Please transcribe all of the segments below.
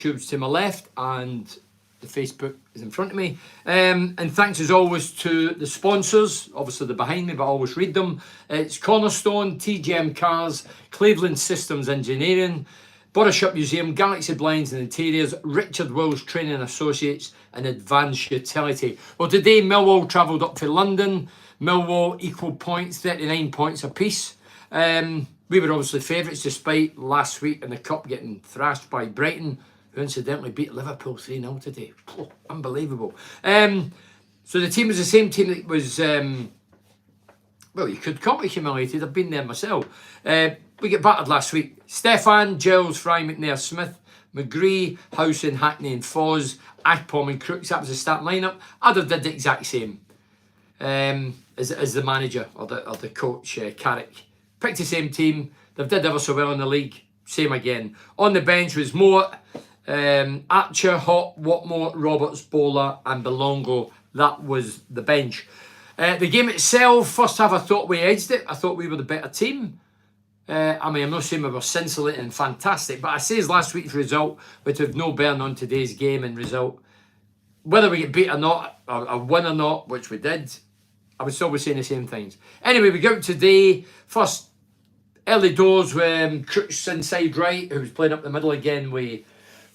YouTube's to my left and the Facebook is in front of me. And thanks as always to the sponsors. Obviously they're behind me, but I always read them. It's Cornerstone, TGM Cars, Cleveland Systems Engineering, Boroshop Museum, Galaxy Blinds and Interiors, Richard Wills Training Associates and Advanced Utility. Well, today Millwall travelled up to London. Millwall equal points, 39 points apiece. We were obviously favourites despite last week in the Cup getting thrashed by Brighton, who incidentally beat Liverpool 3-0 today. Oh, unbelievable. So the team was the same team that was, well, you could call it humiliated. I've been there myself. We get battered last week. Stefan, Giles, Fry, McNair, Smith, McGree, Howson, Hackney and Foz, Akpom and Crooks. That was the start lineup. I'd have did the exact same as the manager or the coach, Carrick. Picked the same team. They've did ever so well in the league. Same again. On the bench was Moore, Archer, Hott, Watmore, Roberts, Bowler and Belongo. That was the bench. The game itself, first half I thought we edged it. I thought we were the better team. I mean, I'm not saying we were scintillating and fantastic, but I say last week's result would have no bearing on today's game and result. Whether we get beat or not, or win or not, which we did, I would still be saying the same things. Anyway, we go out today. First, early doors with Crooks inside right, who was playing up the middle again with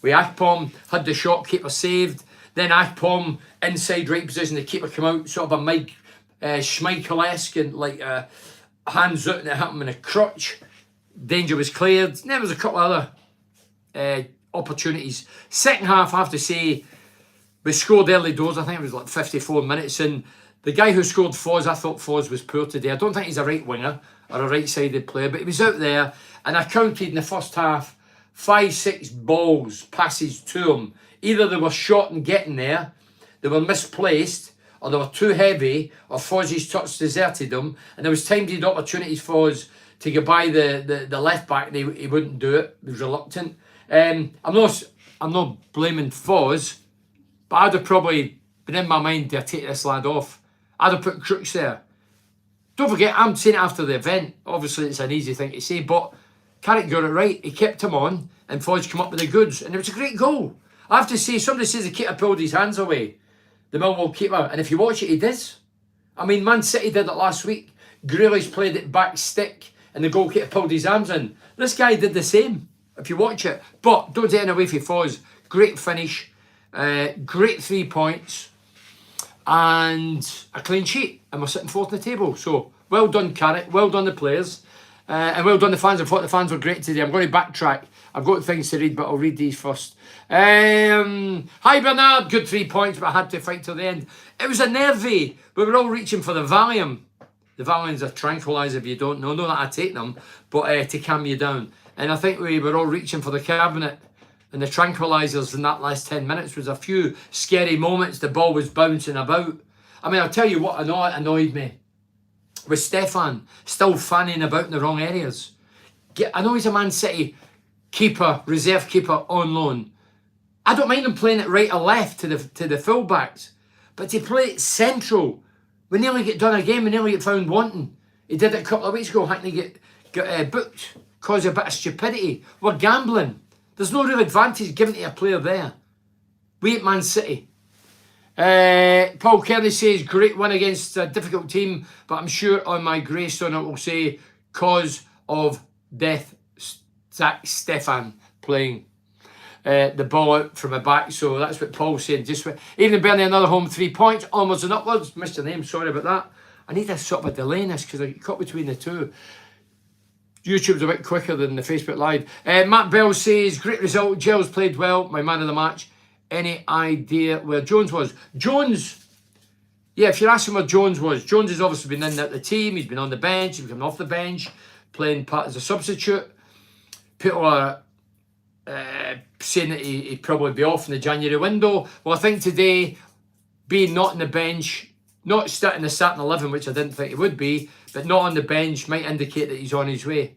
Akpom, had the shot, keeper saved. Then Akpom inside right position, the keeper come out, sort of a Mike Schmeichel-esque and like hands out and it hit him in a crutch. Danger was cleared. And there was a couple of other opportunities. Second half, I have to say, we scored early doors. I think it was like 54 minutes. And the guy who scored Foz, I thought Foz was poor today. I don't think he's a right winger or a right-sided player, but he was out there. And I counted in the first half 5-6 balls, passes to him. Either they were shot and getting there, they were misplaced, or they were too heavy, or Foz's touch deserted him. And there was times he had opportunities Foz to get by the left back, and he wouldn't do it. He was reluctant. I'm not blaming Foz, but I'd have probably been in my mind to take this lad off. I'd have put Crooks there. Don't forget, I'm saying it after the event. Obviously, it's an easy thing to say, but Carrick got it right. He kept him on, and Foz came up with the goods, and it was a great goal. I have to say, somebody says the keeper pulled his hands away, the Millwall keeper, and if you watch it, he does. I mean, Man City did it last week. Grealish played it back stick, and the goalkeeper pulled his arms in. This guy did the same, if you watch it. But don't take it away from Foz. Great finish, great 3 points, and a clean sheet, and we're sitting fourth in the table. So well done, Carrick, well done the players, and well done the fans. I thought the fans were great today. I'm going to backtrack. I've got things to read, but I'll read these first. Hi Bernard, good 3 points, but I had to fight till the end. It was a nervy. We were all reaching for the Valium. The Valium's a tranquiliser if you don't know. Not that I take them, but to calm you down. And I think we were all reaching for the cabinet. And the tranquilisers in that last 10 minutes was a few scary moments. The ball was bouncing about. I mean, I'll tell you what annoyed me. With Stefan still fanning about in the wrong areas. I know he's a Man City keeper, reserve keeper on loan. I don't mind him playing it right or left to the full-backs. But to play it central, we nearly get done a game, we nearly get found wanting. He did it a couple of weeks ago, Hackney get booked, cause a bit of stupidity. We're gambling. There's no real advantage given to a player there. We at Man City. Paul Kearney says, great win against a difficult team, but I'm sure on my gravestone it will say, cause of death, Stefan playing the ball out from the back. So that's what Paul's saying. Even Burnley, another home 3 points, onwards and upwards. Missed your name, sorry about that. I need a sort of a delay in this because I cut between the two. YouTube's a bit quicker than the Facebook Live. Matt Bell says, great result. Giles played well, my man of the match. Any idea where Jones was? Jones, yeah, if you're asking where Jones was, Jones has obviously been in the team. He's been on the bench, he's been coming off the bench, playing part as a substitute. People are saying that he'd probably be off in the January window. Well, I think today, being not on the bench, not starting the starting 11, which I didn't think it would be, but not on the bench might indicate that he's on his way.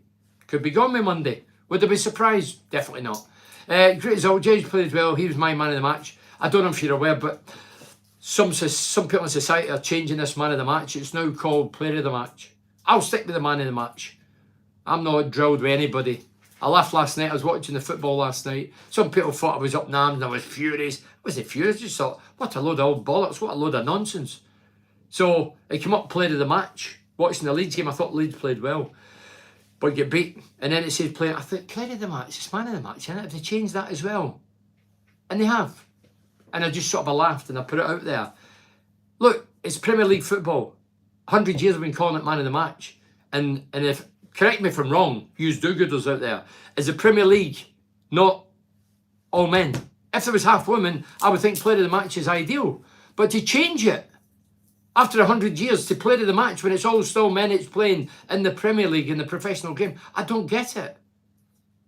Could be gone by Monday. Would I be surprised? Definitely not. Great result. James played as well. He was my man of the match. I don't know if you're aware, but some people in society are changing this man of the match. It's now called player of the match. I'll stick with the man of the match. I'm not drilled with anybody. I laughed last night. I was watching the football last night. Some people thought I was up in arms and I was furious. I wasn't furious. I just thought, what a load of old bollocks. What a load of nonsense. So I came up player of the match. Watching the Leeds game, I thought Leeds played well. But get beat. And then it says player. I thought, player of the match. It's man of the match, isn't it? Have they changed that as well? And they have. And I just sort of laughed and I put it out there. Look, it's Premier League football. 100 years I've been calling it man of the match. And if, correct me if I'm wrong, yous do-gooders out there, is the Premier League not all men? If there was half women, I would think player of the match is ideal. But to change it, after 100 years, to player of the match when it's all still men it's playing in the Premier League, in the professional game, I don't get it.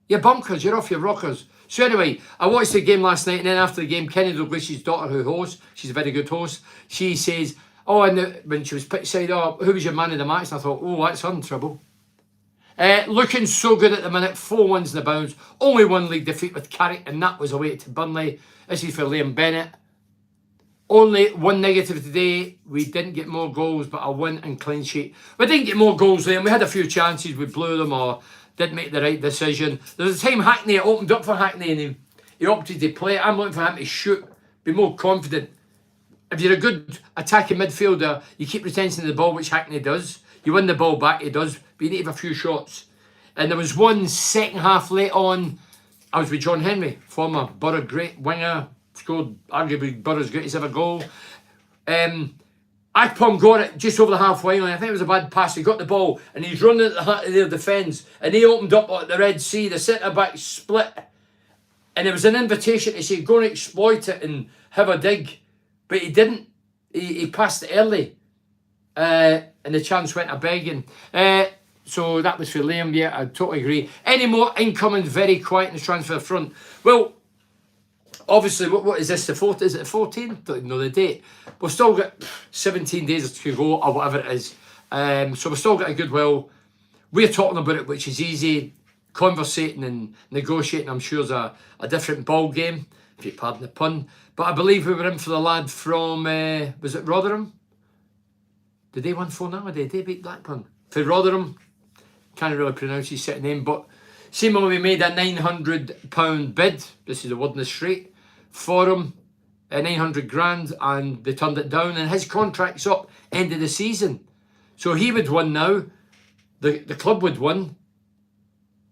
You're bunkers, you're off your rockers. So anyway, I watched the game last night, and then after the game, Kenny Dalglish's daughter, who hosts, she's a very good host, she says, oh, and when she was picked, said, oh, who was your man of the match? And I thought, oh, that's her in trouble. Looking so good at the minute, 4 wins in the bounds, only 1 league defeat with Carrick, and that was away to Burnley. This is for Liam Bennett. Only 1 negative today. We didn't get more goals, but a win and clean sheet. We didn't get more goals, Liam. We had a few chances, we blew them or didn't make the right decision. There was a time Hackney opened up for Hackney and he opted to play it. I'm looking for him to shoot, be more confident. If you're a good attacking midfielder, you keep retention of the ball, which Hackney does. You win the ball back, he does, but you need to have a few shots. And there was one second half late on. I was with John Henry, former Borough great winger, scored arguably Borough's greatest ever goal. Akpom got it just over the halfway line. I think it was a bad pass. He got the ball and he's running at the heart of their defence. And he opened up at the Red Sea. The centre-back split. And it was an invitation to say, go and exploit it and have a dig. But he didn't. He passed it early. And the chance went a begging. So that was for Liam. Yeah, I totally agree. Any more incoming? Very quiet in the transfer front. Well, obviously, what is this? The 4th? Is it the 14th? Don't even know the date. We've still got 17 days to go or whatever it is. So we've still got a goodwill. We're talking about it, which is easy. Conversating and negotiating, I'm sure, is a different ball game, if you pardon the pun. But I believe we were in for the lad from, was it Rotherham? Did they win 4-0? Did they beat Blackburn? For Rotherham, can't really pronounce his second name, but seemingly we made a £900 bid. This is the word in the street for him, 900 grand, and they turned it down. And his contract's up end of the season, so he would win now. The club would win,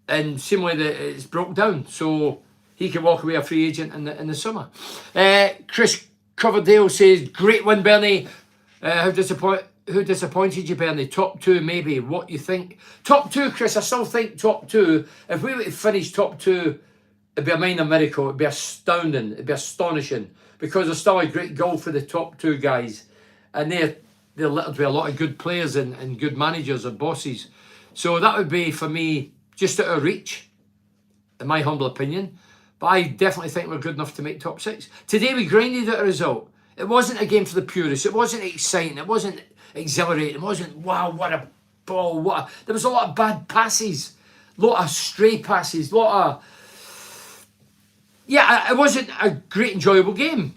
and seemingly it's broke down, so he can walk away a free agent in the summer. Chris Coverdale says, "Great win, Bernie. Who disappointed you, Bernie? Top 2, maybe. What you think? Top 2, Chris. I still think top 2. If we were to finish top 2, it'd be a minor miracle. It'd be astounding. It'd be astonishing, because there's still a great goal for the top 2 guys, and they're littered with a lot of good players and good managers and bosses. So that would be, for me, just out of reach, in my humble opinion. But I definitely think we're good enough to make top 6. Today we grinded out a result. It wasn't a game for the purists. It wasn't exciting. It wasn't exhilarating. It wasn't, wow, what a ball. There was a lot of bad passes. A lot of stray passes. It wasn't a great, enjoyable game.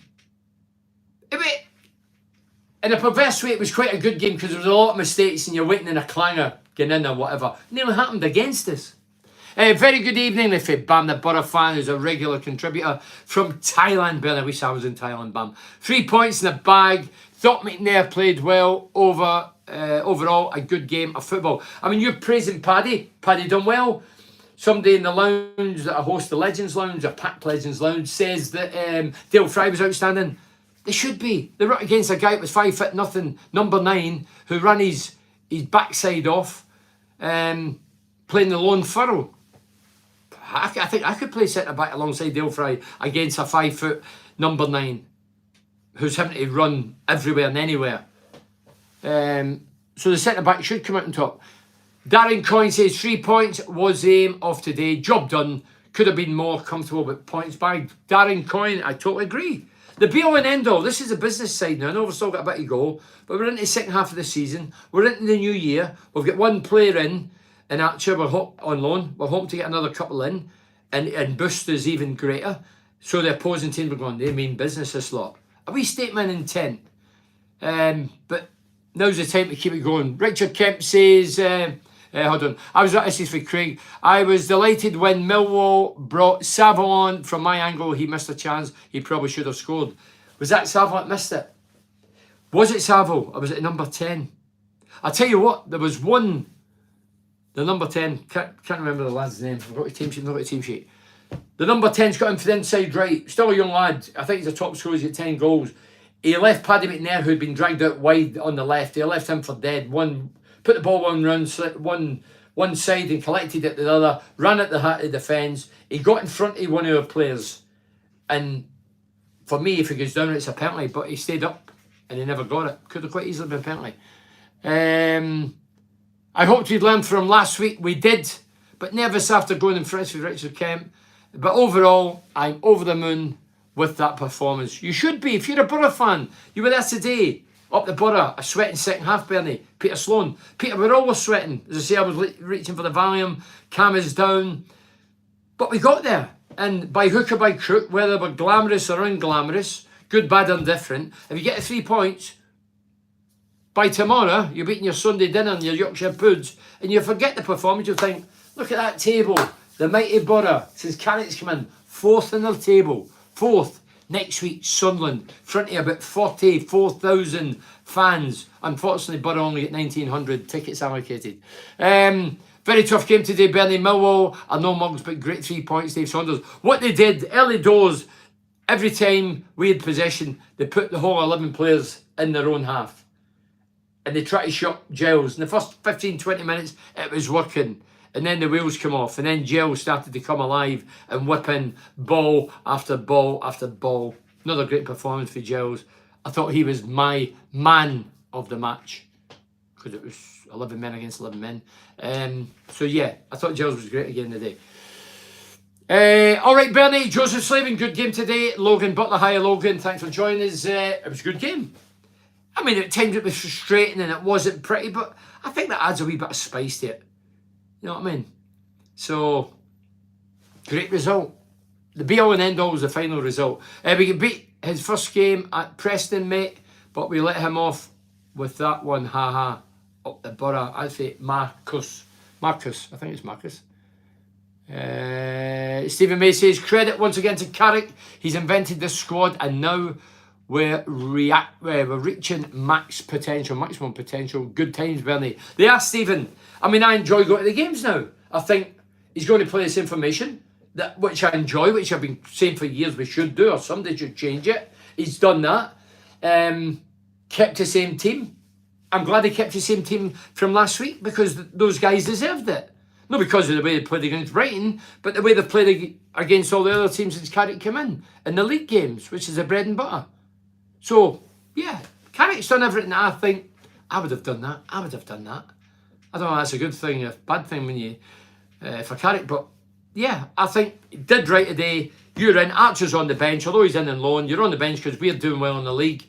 In a perverse way, it was quite a good game, because there was a lot of mistakes and you're waiting in a clanger, getting in or whatever. Nearly happened against us. Very good evening, if Bam, the Borough fan, who's a regular contributor from Thailand. Ben, I wish I was in Thailand, Bam. 3 points in the bag. Thought McNair played well. Overall, a good game of football. I mean, you're praising Paddy. Paddy done well. Somebody in the lounge that I host, the Legends Lounge, or Packed Legends Lounge, says that Dale Fry was outstanding. They should be. They were up against a guy that was 5'0", number 9, who ran his backside off, playing the lone furrow. I think I could play centre back alongside Dale Fry against a 5 foot number 9 who's having to run everywhere and anywhere. So the centre back should come out on top. Darren Coyne says 3 points was the aim of today. Job done. Could have been more comfortable with points by Darren Coyne. I totally agree. The be all and end all. This is a business side now. I know we've still got a bit to go, but we're into the second half of the season. We're into the new year. We've got 1 player in. And actually, we're on loan. We're hoping to get another couple in and boost us even greater. So the opposing team are going, they mean business, this lot. A wee statement intent. But now's the time to keep it going. Richard Kemp says, Hold on. This is for Craig. I was delighted when Millwall brought Saville on. From my angle, he missed a chance. He probably should have scored. Was that Saville that missed it? Was it Saville? Or was it number 10? I'll tell you what, there was one, the number 10, can't remember the lad's name. I've got a team sheet, not got a team sheet. The number 10's got him for the inside right. Still a young lad. I think he's a top scorer. He's got 10 goals. He left Paddy McNair, who'd been dragged out wide on the left. He left him for dead. Put the ball one side and collected it to the other. Ran at the heart of the defence. He got in front of one of our players. And for me, if he goes down, it's a penalty. But he stayed up and he never got it. Could have quite easily been a penalty. I hoped we'd learned from last week. We did. But nervous after going in front with Richard Kemp. But overall, I'm over the moon with that performance. You should be. If you're a Borough fan, you were there today. Up the Borough, a sweating second half, Bernie. Peter Sloan. Peter, we're always sweating. As I say, I was reaching for the Valium. Cam is down. But we got there. And by hook or by crook, whether we're glamorous or unglamorous, good, bad, indifferent, if you get the 3 points, by tomorrow, you're eating your Sunday dinner and your Yorkshire Puds, and you forget the performance. You'll think, look at that table. The mighty Borough, since Carrick's come in, 4th in the table. 4th. Next week, Sunderland, front of about 44,000 fans. Unfortunately, Borough only get 1,900 tickets allocated. Very tough game today, Bernie. Millwall are no mugs, but great 3 points, Dave Saunders. What they did, early doors, every time we had possession, they put the whole 11 players in their own half. And they tried to shut Giles. In the first 15, 20 minutes, it was working. And then the wheels come off. And then Giles started to come alive and whip in ball after ball after ball. Another great performance for Giles. I thought he was my man of the match. Because it was 11 men against 11 men. So yeah, I thought Giles was great again today. All right, Bernie, Joseph Slavin, good game today. Logan Butler, hi Logan, thanks for joining us. It was a good game. I mean, at times it was frustrating and it wasn't pretty, but I think that adds a wee bit of spice to it. You know what I mean? So, great result. The be-all and end-all was the final result. We could beat his first game at Preston, mate, but we let him off with that one, haha, up the Borough. I'd say Marcus, I think it's Marcus. Stephen May says, credit once again to Carrick. He's invented this squad and now we're reaching maximum potential. Good times, Bernie. They are, Stephen. I mean, I enjoy going to the games now. I think he's going to play this information, which I enjoy, which I've been saying for years we should do, or somebody should change it. He's done that. Kept the same team. I'm glad he kept the same team from last week because those guys deserved it. Not because of the way they played against Brighton, but the way they've played against all the other teams since Carrick came in the league games, which is the bread and butter. So, yeah, Carrick's done everything. I think I would have done that. I don't know if that's a good thing or a bad thing when you for Carrick, but yeah, I think he did right today. You're in. Archer's on the bench, although he's in and loan. You're on the bench because we're doing well in the league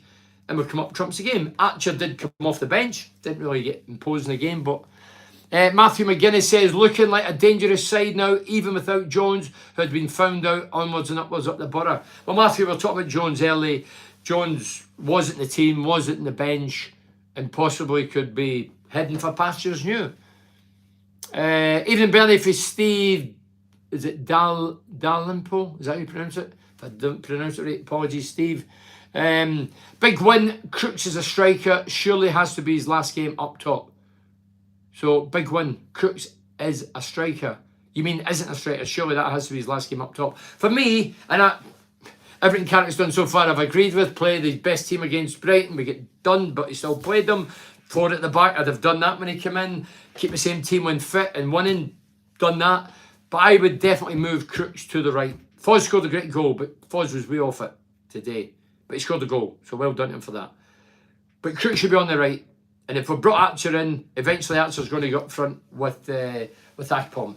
and we've come up trumps the game. Archer did come off the bench, didn't really get imposed in the game, but Matthew McGuinness says, looking like a dangerous side now, even without Jones, who had been found out onwards and upwards up the Borough. Well, Matthew, we were talking about Jones early. Jones wasn't the team, wasn't in the bench, and possibly could be heading for pastures new. Evening, Bernie, for Steve. Is it Dalimpo? Is that how you pronounce it? If I don't pronounce it right, apologies, Steve. Big win. Crooks is a striker. Surely has to be his last game up top. So, big win. Crooks is a striker. You mean isn't a striker? Surely that has to be his last game up top. For me, and everything Carrick's done so far I've agreed with. Played his best team against Brighton. We get done, but he still played them. 4 at the back. I'd have done that when he came in. Keep the same team when fit and winning. Done that. But I would definitely move Crooks to the right. Foz scored a great goal, but Foz was way off it today. But he scored a goal, so well done to him for that. But Crooks should be on the right. And if we brought Archer in, eventually Archer's going to go up front with Akpom.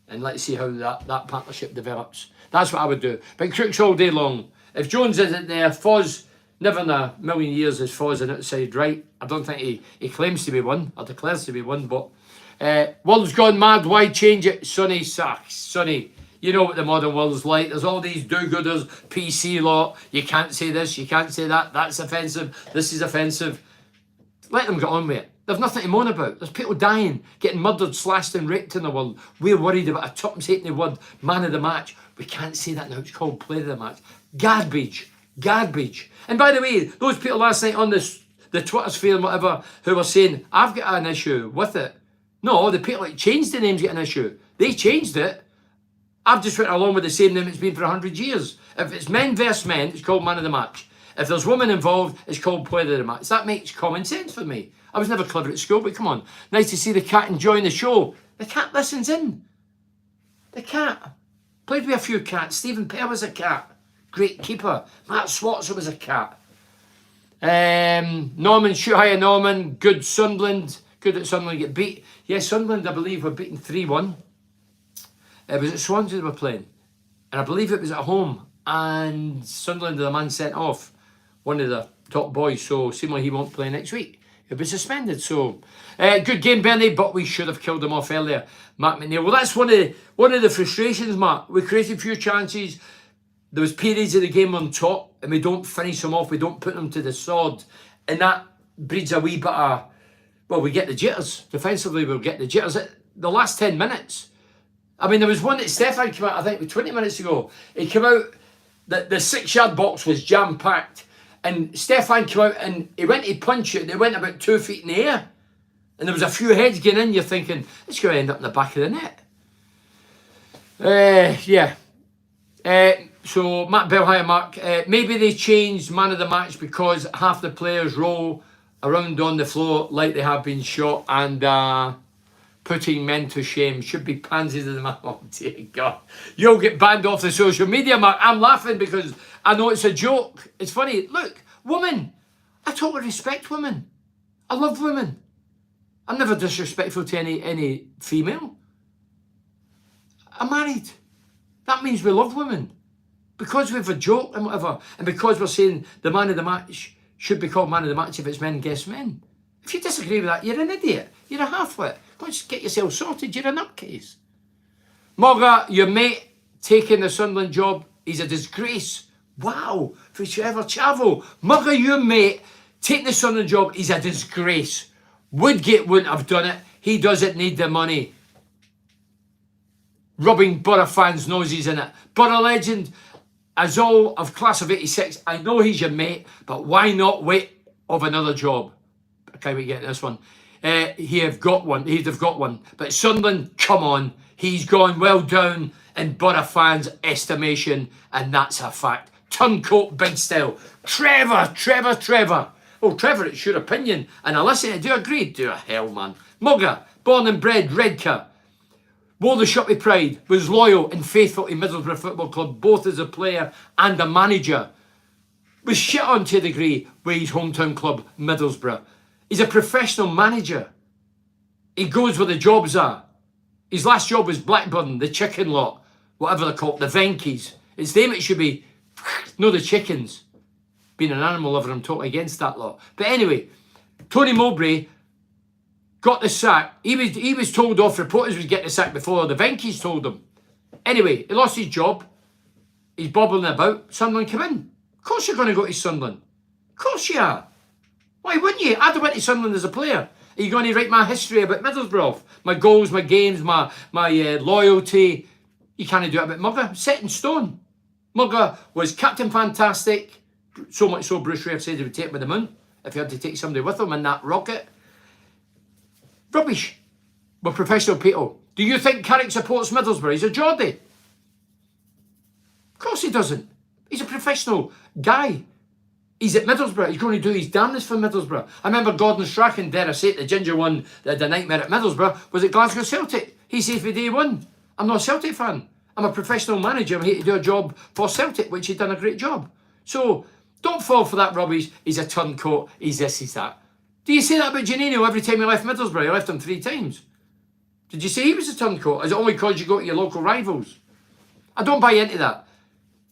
And let's see how that partnership develops. That's what I would do. But Crooks all day long. If Jones isn't there, Foz, never in a million years is Foz an outside right. I don't think he claims to be one, or declares to be one, but world's gone mad, why change it? Sonny sucks. Sonny, you know what the modern world's like. There's all these do-gooders, PC lot. You can't say this, you can't say that. That's offensive. This is offensive. Let them get on with it. They've nothing to moan about. There's people dying, getting murdered, slashed and raped in the world. We're worried about a tuppence hating the word man of the match. We can't say that now. It's called player of the match. Garbage. Garbage. And by the way, those people last night on the Twitter sphere and whatever who were saying, I've got an issue with it. No, the people that changed the names get an issue. They changed it. I've just went along with the same name it's been for 100 years. If it's men versus men, it's called man of the match. If there's women involved, it's called player of the match. That makes common sense for me. I was never clever at school, but come on. Nice to see the cat enjoying the show. The cat listens in. The cat. Played with a few cats. Stephen Pear was a cat. Great keeper. Matt Swatzer was a cat. Norman, shoot higher Norman. Good Sunderland. Good at Sunderland get beat. Yes, Sunderland, I believe, were beaten 3-1. It was at Swansea they were playing. And I believe it was at home. And Sunderland had a man sent off. One of the top boys. So, seemingly he won't play next week. He'll be suspended. So, good game, Bernie, but we should have killed him off earlier. Mark McNeil. Well, that's one of the frustrations, Mark. We created a few chances. There was periods of the game on top, and we don't finish them off. We don't put them to the sword. And that breeds a wee bit of, well, we get the jitters. Defensively, we'll get the jitters. The last 10 minutes. I mean, there was one that Stefan came out, I think, 20 minutes ago. He came out, the 6-yard box was jam-packed. And Stefan came out and he went to punch it. They went about 2 feet in the air. And there was a few heads getting in. You're thinking, it's going to end up in the back of the net. Yeah. So, Matt Bell, hi Mark. Maybe they changed man of the match because half the players roll around on the floor like they have been shot and putting men to shame. Should be pansies of the man. Oh, dear God. You'll get banned off the social media, Mark. I'm laughing because I know it's a joke. It's funny. Look, women. I totally respect women. I love women. I'm never disrespectful to any female. I'm married. That means we love women. Because we have a joke and whatever, and because we're saying the man of the match should be called man of the match if it's men against men. If you disagree with that, you're an idiot. You're a half-wit. Go and just get yourself sorted. You're a nutcase. Morga, your mate taking the Sunderland job, he's a disgrace. Wow. For Trevor Chavo. Morga, your mate taking the Sunderland job, he's a disgrace. Woodgate wouldn't have done it. He doesn't need the money. Rubbing Borough fans' noses in it. Borough legend, as all of class of 86, I know he's your mate, but why not wait of another job? I can't wait to get this one. He'd have got one. But Sunderland, come on. He's gone well down in Borough fans' estimation, and that's a fact. Turncoat, big style. Trevor. Oh, Trevor, it's your opinion. And I listen, I do agree. Do a hell, man. Mugger, born and bred, Redcar. Wore the shirt with pride, was loyal and faithful to Middlesbrough Football Club, both as a player and a manager. Was shit on to a degree with his hometown club, Middlesbrough. He's a professional manager. He goes where the jobs are. His last job was Blackburn, the chicken lot, whatever they're called, the Venkies. It's them it should be, no the chickens. Being an animal lover, I'm totally against that lot. But anyway, Tony Mowbray got the sack. He was told off, reporters was getting the sack before the Venkies told him. Anyway, he lost his job. He's bobbling about. Sunderland come in. Of course you're going to go to Sunderland. Of course you are. Why wouldn't you? I'd have went to Sunderland as a player. Are you going to write my history about Middlesbrough? My goals, my games, my loyalty. You can't do it about Mugger. Set in stone. Mugger was Captain Fantastic. So much so Bruce Ray said he would take him with the moon if he had to take somebody with him in that rocket. Rubbish. We're professional people. Do you think Carrick supports Middlesbrough? He's a Geordie. Of course he doesn't. He's a professional guy. He's at Middlesbrough. He's going to do his damnedest for Middlesbrough. I remember Gordon Strachan, dare I say it, the ginger one that had a nightmare at Middlesbrough, was at Glasgow Celtic. He said from day one, I'm not a Celtic fan. I'm a professional manager. I'm here to do a job for Celtic, which he'd done a great job. So, don't fall for that rubbish. He's a turncoat. He's this, he's that. Do you say that about Janino every time he left Middlesbrough? He left him 3 times. Did you say he was a turncoat? Is it only because you go to your local rivals? I don't buy into that.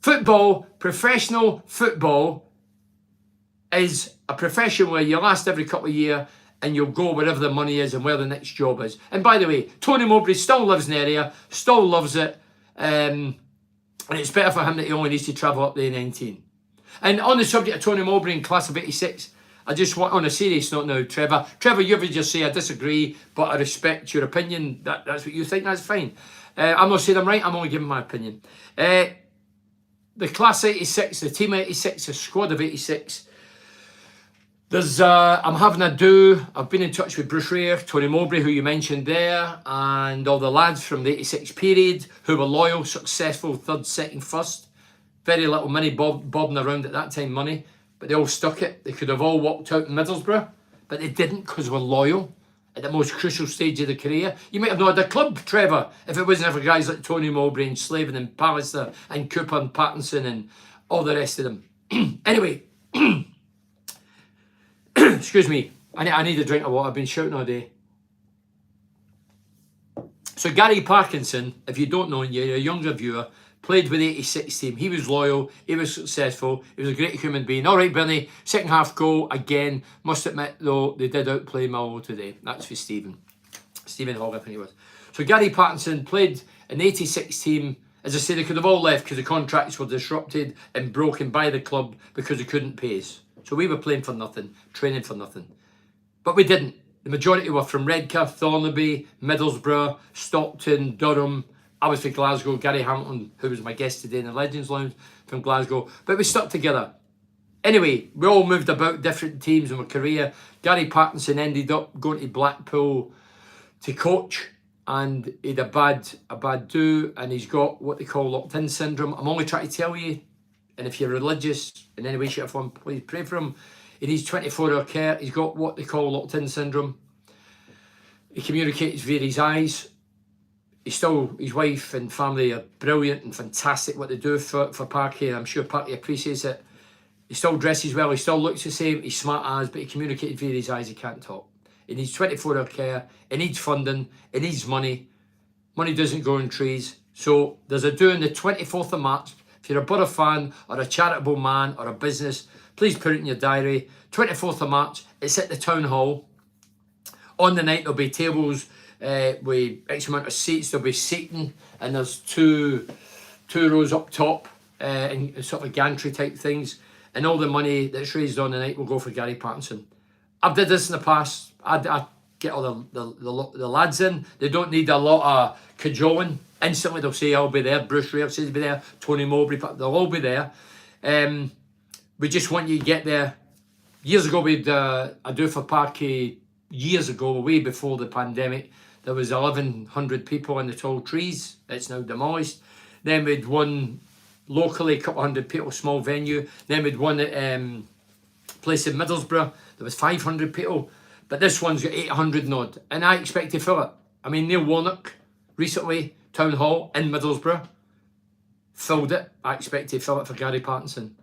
Football, professional football, is a profession where you last every couple of years and you'll go wherever the money is and where the next job is. And by the way, Tony Mowbray still lives in the area, still loves it, and it's better for him that he only needs to travel up the A19. And on the subject of Tony Mowbray in class of 86, I just want, on a serious note now, Trevor. Trevor, you ever just say, I disagree, but I respect your opinion. That's what you think, that's fine. I'm not saying I'm right, I'm only giving my opinion. The class 86, the team 86, the squad of 86. There's, I'm having a do. I've been in touch with Bruce Rare, Tony Mowbray, who you mentioned there, and all the lads from the 86 period who were loyal, successful, third, second, first. Very little money bobbing around at that time, money, but they all stuck it. They could have all walked out in Middlesbrough, but they didn't because we're loyal at the most crucial stage of the career. You might have not had a club, Trevor, if it wasn't for guys like Tony Mowbray and Slavin and Pallister and Cooper and Parkinson and all the rest of them. Anyway, excuse me, I need a drink of water. I've been shouting all day. So Gary Parkinson, if you don't know and you're a younger viewer, played with the 86 team. He was loyal, he was successful, he was a great human being. All right, Bernie, second half goal again. Must admit, though, they did outplay Millwall today. That's for Stephen Hogg, I think it was. So Gary Parkinson played in the 86 team. As I say, they could have all left because the contracts were disrupted and broken by the club because they couldn't pay us. So we were playing for nothing, training for nothing. But we didn't. The majority were from Redcar, Thornaby, Middlesbrough, Stockton, Durham. I was from Glasgow. Gary Hamilton, who was my guest today in the Legends Lounge, from Glasgow. But we stuck together. Anyway, we all moved about different teams in my career. Gary Parkinson ended up going to Blackpool to coach, and he had a bad do, and he's got what they call locked-in syndrome. I'm only trying to tell you, and if you're religious in any way, shape or form, please pray for him. He needs 24-hour care. He's got what they call locked-in syndrome. He communicates via his eyes. His wife and family are brilliant and fantastic what they do for Parky, and I'm sure Parky appreciates it. He still dresses well, he still looks the same, he's smart as, but he communicates via his eyes, he can't talk. He needs 24-hour care, he needs funding, he needs money. Money doesn't grow in trees. So there's a do on the 24th of March. If you're a Borough fan or a charitable man or a business, please put it in your diary. 24th of March, it's at the Town Hall. On the night there'll be tables with X amount of seats. There'll be seating, and there's two rows up top, and sort of gantry type things, and all the money that's raised on the night will go for Gary Parkinson. I've did this in the past. I get all the lads in. They don't need a lot of cajoling. Instantly they'll say I'll be there. Bruce Rare says he'll be there. Tony Mowbray, they'll all be there. We just want you to get there. Years ago we had a do for Parky. Years ago, way before the pandemic, there was 1,100 people in the tall trees. It's now demolished. Then we'd one locally, a couple hundred people, small venue. Then we'd one at place in Middlesbrough. There was 500 people. But this one's got 800 and odd. And I expect to fill it. I mean, Neil Warnock, recently, Town Hall in Middlesbrough, filled it. I expect to fill it for Gary Parkinson.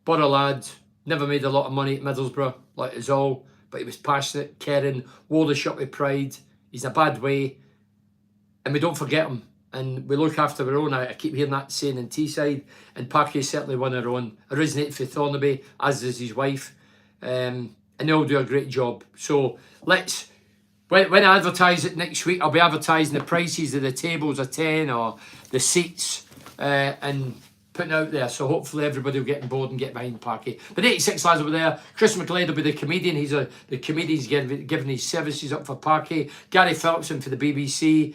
Borough lad, never made a lot of money at Middlesbrough, like us all. But he was passionate, caring, wore the shirt with pride. He's in a bad way, and we don't forget him. And we look after our own. I keep hearing that saying in Teesside, and Parky certainly one our own. Originated for Thornaby, as is his wife, and they all do a great job. So let's, when I advertise it next week, I'll be advertising the prices of the tables of 10 or the seats, and putting out there, so hopefully everybody will get on board and get behind Parky. But 86 lads will be there. Chris McLeod will be the comedian. He's the comedian's giving his services up for Parky. Gary Phillipson for the BBC.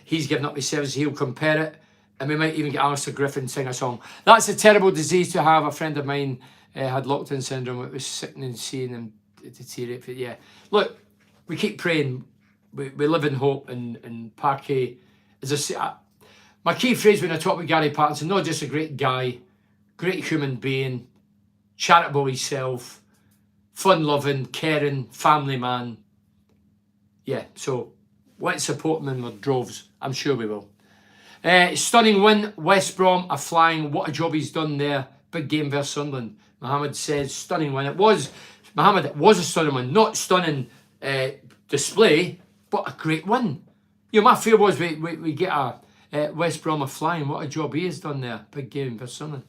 He's giving up his services. He'll compare it, and we might even get Alistair Griffin sing a song. That's a terrible disease to have. A friend of mine had locked-in syndrome. It was sickening seeing him deteriorate. Yeah, look, we keep praying. We live in hope, and Parky, as I say, my key phrase when I talk with Gary Parkinson, not just a great guy, great human being, charitable himself, fun-loving, caring, family man. Yeah, so let's support him in our droves. I'm sure we will. Stunning win. West Brom are flying. What a job he's done there. Big game versus Sunderland. Mohammed says stunning win. It was a stunning win. Not stunning display, but a great win. You know, my fear was we get a... West Brom are flying. What a job he has done there. Big game for Sunderland.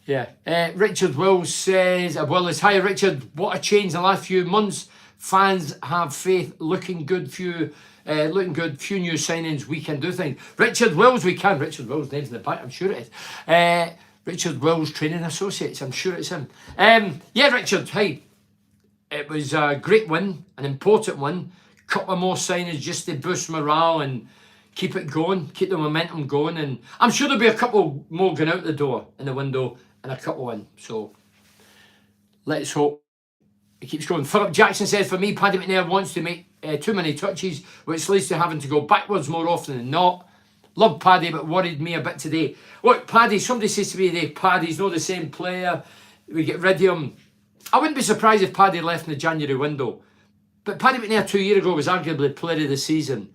Yeah. Richard Wills says, Willis, hi Richard. What a change in the last few months. Fans have faith. Looking good. Few new signings. We can do things. Richard Wills, we can. Richard Wills, name's in the back. I'm sure it is. Richard Wills Training Associates. I'm sure it's him. Yeah, Richard. Hi. it was a great win, an important one. Couple of more signings just to boost morale and keep it going, keep the momentum going. And I'm sure there'll be a couple more going out the door in the window and a couple in. So let's hope it keeps going. Philip Jackson says, for me, Paddy McNair wants to make too many touches, which leads to having to go backwards more often than not. Love Paddy, but worried me a bit today. Look, Paddy, somebody says to me today, Paddy's not the same player. We get rid of him. I wouldn't be surprised if Paddy left in the January window. But Paddy McNair 2 years ago was arguably player of the season.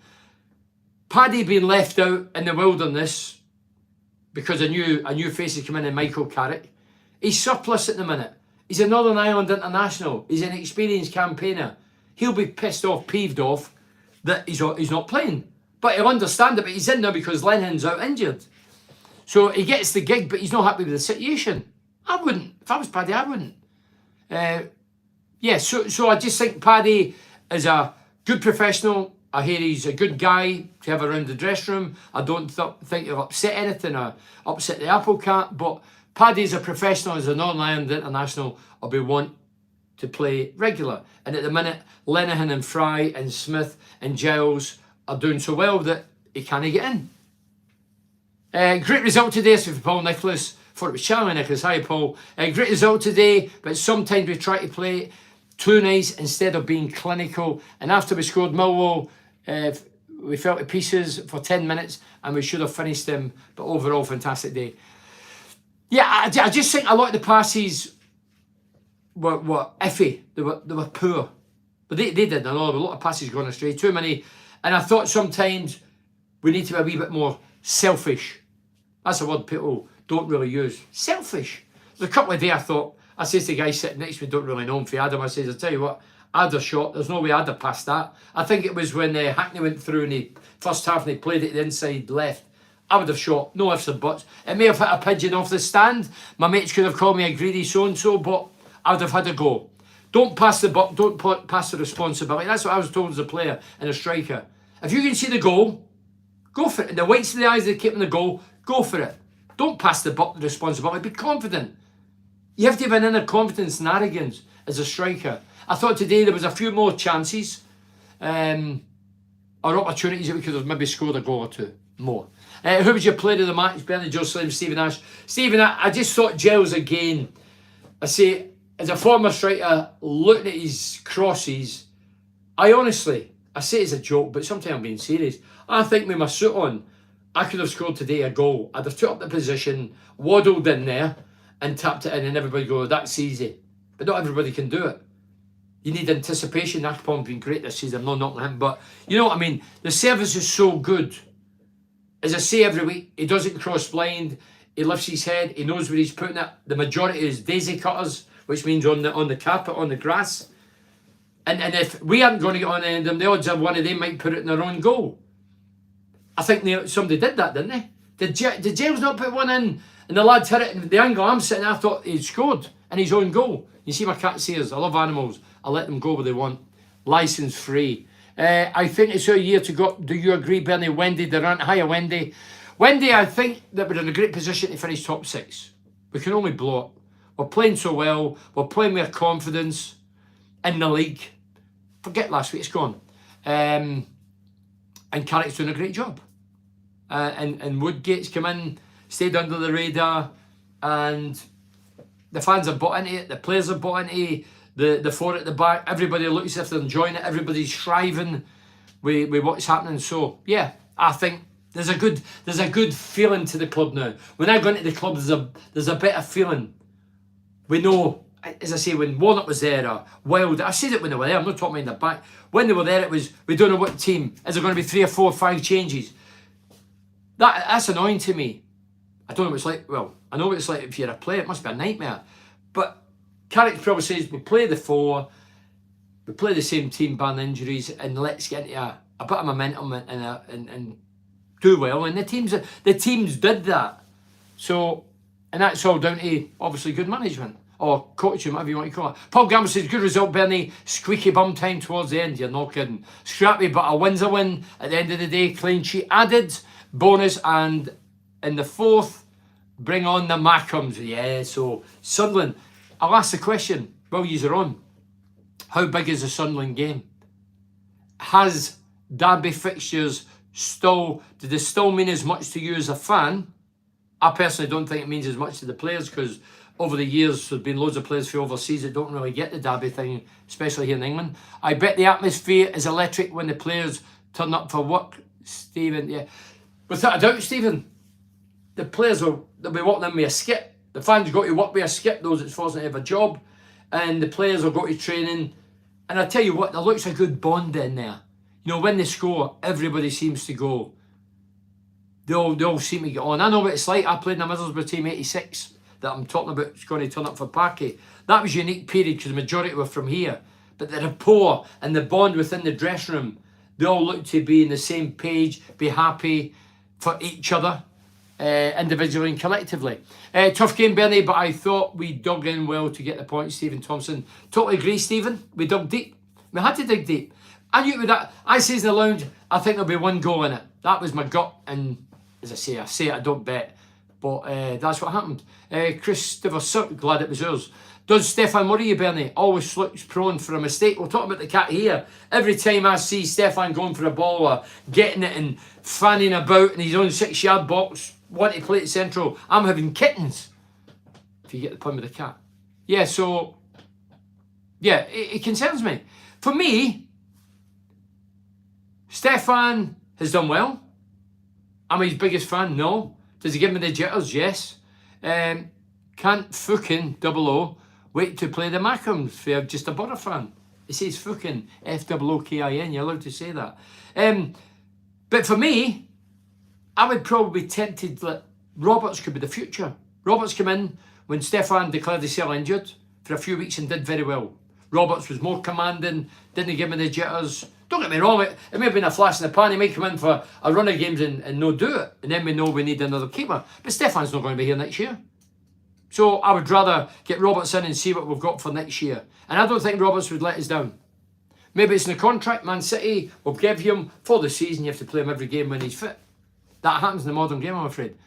Paddy being left out in the wilderness because a new face has come in Michael Carrick. He's surplus at the minute. He's a Northern Ireland international. He's an experienced campaigner. He'll be pissed off, peeved off that he's not playing. But he'll understand it, but he's in there because Lenihan's out injured. So he gets the gig, but he's not happy with the situation. I wouldn't. If I was Paddy, I wouldn't. So I just think Paddy is a good professional. I hear he's a good guy to have around the dressing room. I don't think he'll upset anything or upset the apple cart, but Paddy's a professional, as a Northern Ireland international, or we want to play regular. And at the minute, Lenihan and Fry and Smith and Giles are doing so well that he can't get in. Great result today, so for Paul Nicholas. Thought it was Charlie Nicholas. Hi, Paul. Great result today, but sometimes we try to play too nice instead of being clinical. And after we scored Millwall, we fell to pieces for 10 minutes and we should have finished them. But overall, fantastic day. Yeah, I just think a lot of the passes were iffy. They were poor. But they did. A lot of passes going astray. Too many. And I thought sometimes we need to be a wee bit more selfish. That's a word people don't really use. Selfish. There's a couple of days I said to the guy sitting next to me, don't really know him for Adam, I says, I tell you what, I'd have shot. There's no way I'd have passed that. I think it was when Hackney went through in the first half and he played it the inside left. I would have shot. No ifs or buts. It may have hit a pigeon off the stand. My mates could have called me a greedy so-and-so, but I would have had a go. Don't pass the buck. Don't pass the responsibility. That's what I was told as a player and a striker. If you can see the goal, go for it. In the whites of the eyes of the keeping the goal, go for it. Don't pass the buck, the responsibility. Be confident. You have to have an inner confidence and arrogance as a striker. I thought today there was a few more chances or opportunities that we could have maybe scored a goal or two more. Who was your player of the match? Bernie Joe Slim, Stephen Ash. Stephen, I just thought Giles again. I say, as a former striker, looking at his crosses, I say it's a joke, but sometimes I'm being serious. I think with my suit on, I could have scored today a goal. I'd have took up the position, waddled in there, and tapped it in, and everybody go, that's easy. But not everybody can do it. You need anticipation. Akpom's been great this season. I'm not knocking him, but you know what I mean? The service is so good. As I say every week, he doesn't cross blind. He lifts his head. He knows where he's putting it. The majority is daisy cutters, which means on the carpet, on the grass. And if we aren't going to get on any of them, the odds are one of them might put it in their own goal. I think somebody did that, didn't they? Did James not put one in? And the lad hit it, and the angle I'm sitting, I thought he'd scored in his own goal. You see my cat's ears. I love animals. I let them go where they want. License free. I think it's our year to go. Do you agree, Bernie? Wendy Durant. Hiya, Wendy. Wendy, I think that we're in a great position to finish top 6. We can only blow it. We're playing so well. We're playing with confidence in the league. Forget last week, it's gone. And Carrick's doing a great job. And Woodgate's come in, stayed under the radar, and the fans are bought into it, the players are bought into it, the four at the back, everybody looks as if they're enjoying it, everybody's thriving with what's happening. So yeah, I think there's a good feeling to the club now. When I go into the club, there's a better feeling. We know, as I say, when Warnock was there, or Wild, I said it when they were there, I'm not talking in the back. When they were there, it was, we don't know what team. Is there going to be 3 or 4 or 5 changes? That's annoying to me. I don't know what it's like. Well, I know what it's like if you're a player. It must be a nightmare. But Carrick probably says, we play the 4, we play the same team, ban injuries, and let's get into a bit of momentum and do well. And the teams did that. So, and that's all down to, obviously, good management. Or coaching, whatever you want to call it. Paul Gamble says, good result, Bernie. Squeaky bum time towards the end. You're not kidding. Scrappy, but a win's a win. At the end of the day, clean sheet added. Bonus, and in the 4th, bring on the Mackhams. Yeah, so Sunderland. I'll ask the question while you're on. How big is the Sunderland game? Has derby fixtures still, did it still mean as much to you as a fan? I personally don't think it means as much to the players, because over the years there's been loads of players from overseas that don't really get the derby thing, especially here in England. I bet the atmosphere is electric when the players turn up for work. Stephen, yeah. Without a doubt, Stephen, the players they'll be walking in with a skip. The fans got to work with a skip, those that's fortunate to have a job. And the players will go to training. And I tell you what, there looks a good bond in there. You know, when they score, everybody seems to go. They all seem to get on. I know what it's like. I played in the Middlesbrough team 86 that I'm talking about. It's going to turn up for Parky. That was a unique period because the majority were from here. But the rapport and the bond within the dressing room, they all look to be on the same page, be happy for each other, individually and collectively. Tough game, Bernie, but I thought we dug in well to get the point. Stephen Thompson. Totally agree, Stephen. We dug deep. We had to dig deep. I knew with that. I says in the lounge, I think there'll be one goal in it. That was my gut, and as I say it, I don't bet. But that's what happened. Christopher Sir, glad it was yours. Does Stefan worry you, Bernie? Always looks prone for a mistake. We'll talk about the cat here. Every time I see Stefan going for a ball or getting it and fanning about in his own 6-yard box, want to play at central, I'm having kittens. If you get the point with the cat. Yeah, so, yeah, it concerns me. For me, Stefan has done well. Am I his biggest fan? No. Does he give me the jitters? Yes. Can't fucking 00 wait to play the Mackhams for just a Borough fan. It says fucking F-O-O-K-I-N. You're allowed to say that. But for me, I would probably be tempted that Roberts could be the future. Roberts came in when Stefan declared himself injured for a few weeks and did very well. Roberts was more commanding, didn't give me the jitters. Don't get me wrong, it may have been a flash in the pan. He might come in for a run of games and no do it. And then we know we need another keeper. But Stefan's not going to be here next year. So I would rather get Roberts in and see what we've got for next year. And I don't think Roberts would let us down. Maybe it's in the contract. Man City will give him for the season. You have to play him every game when he's fit. That happens in the modern game, I'm afraid.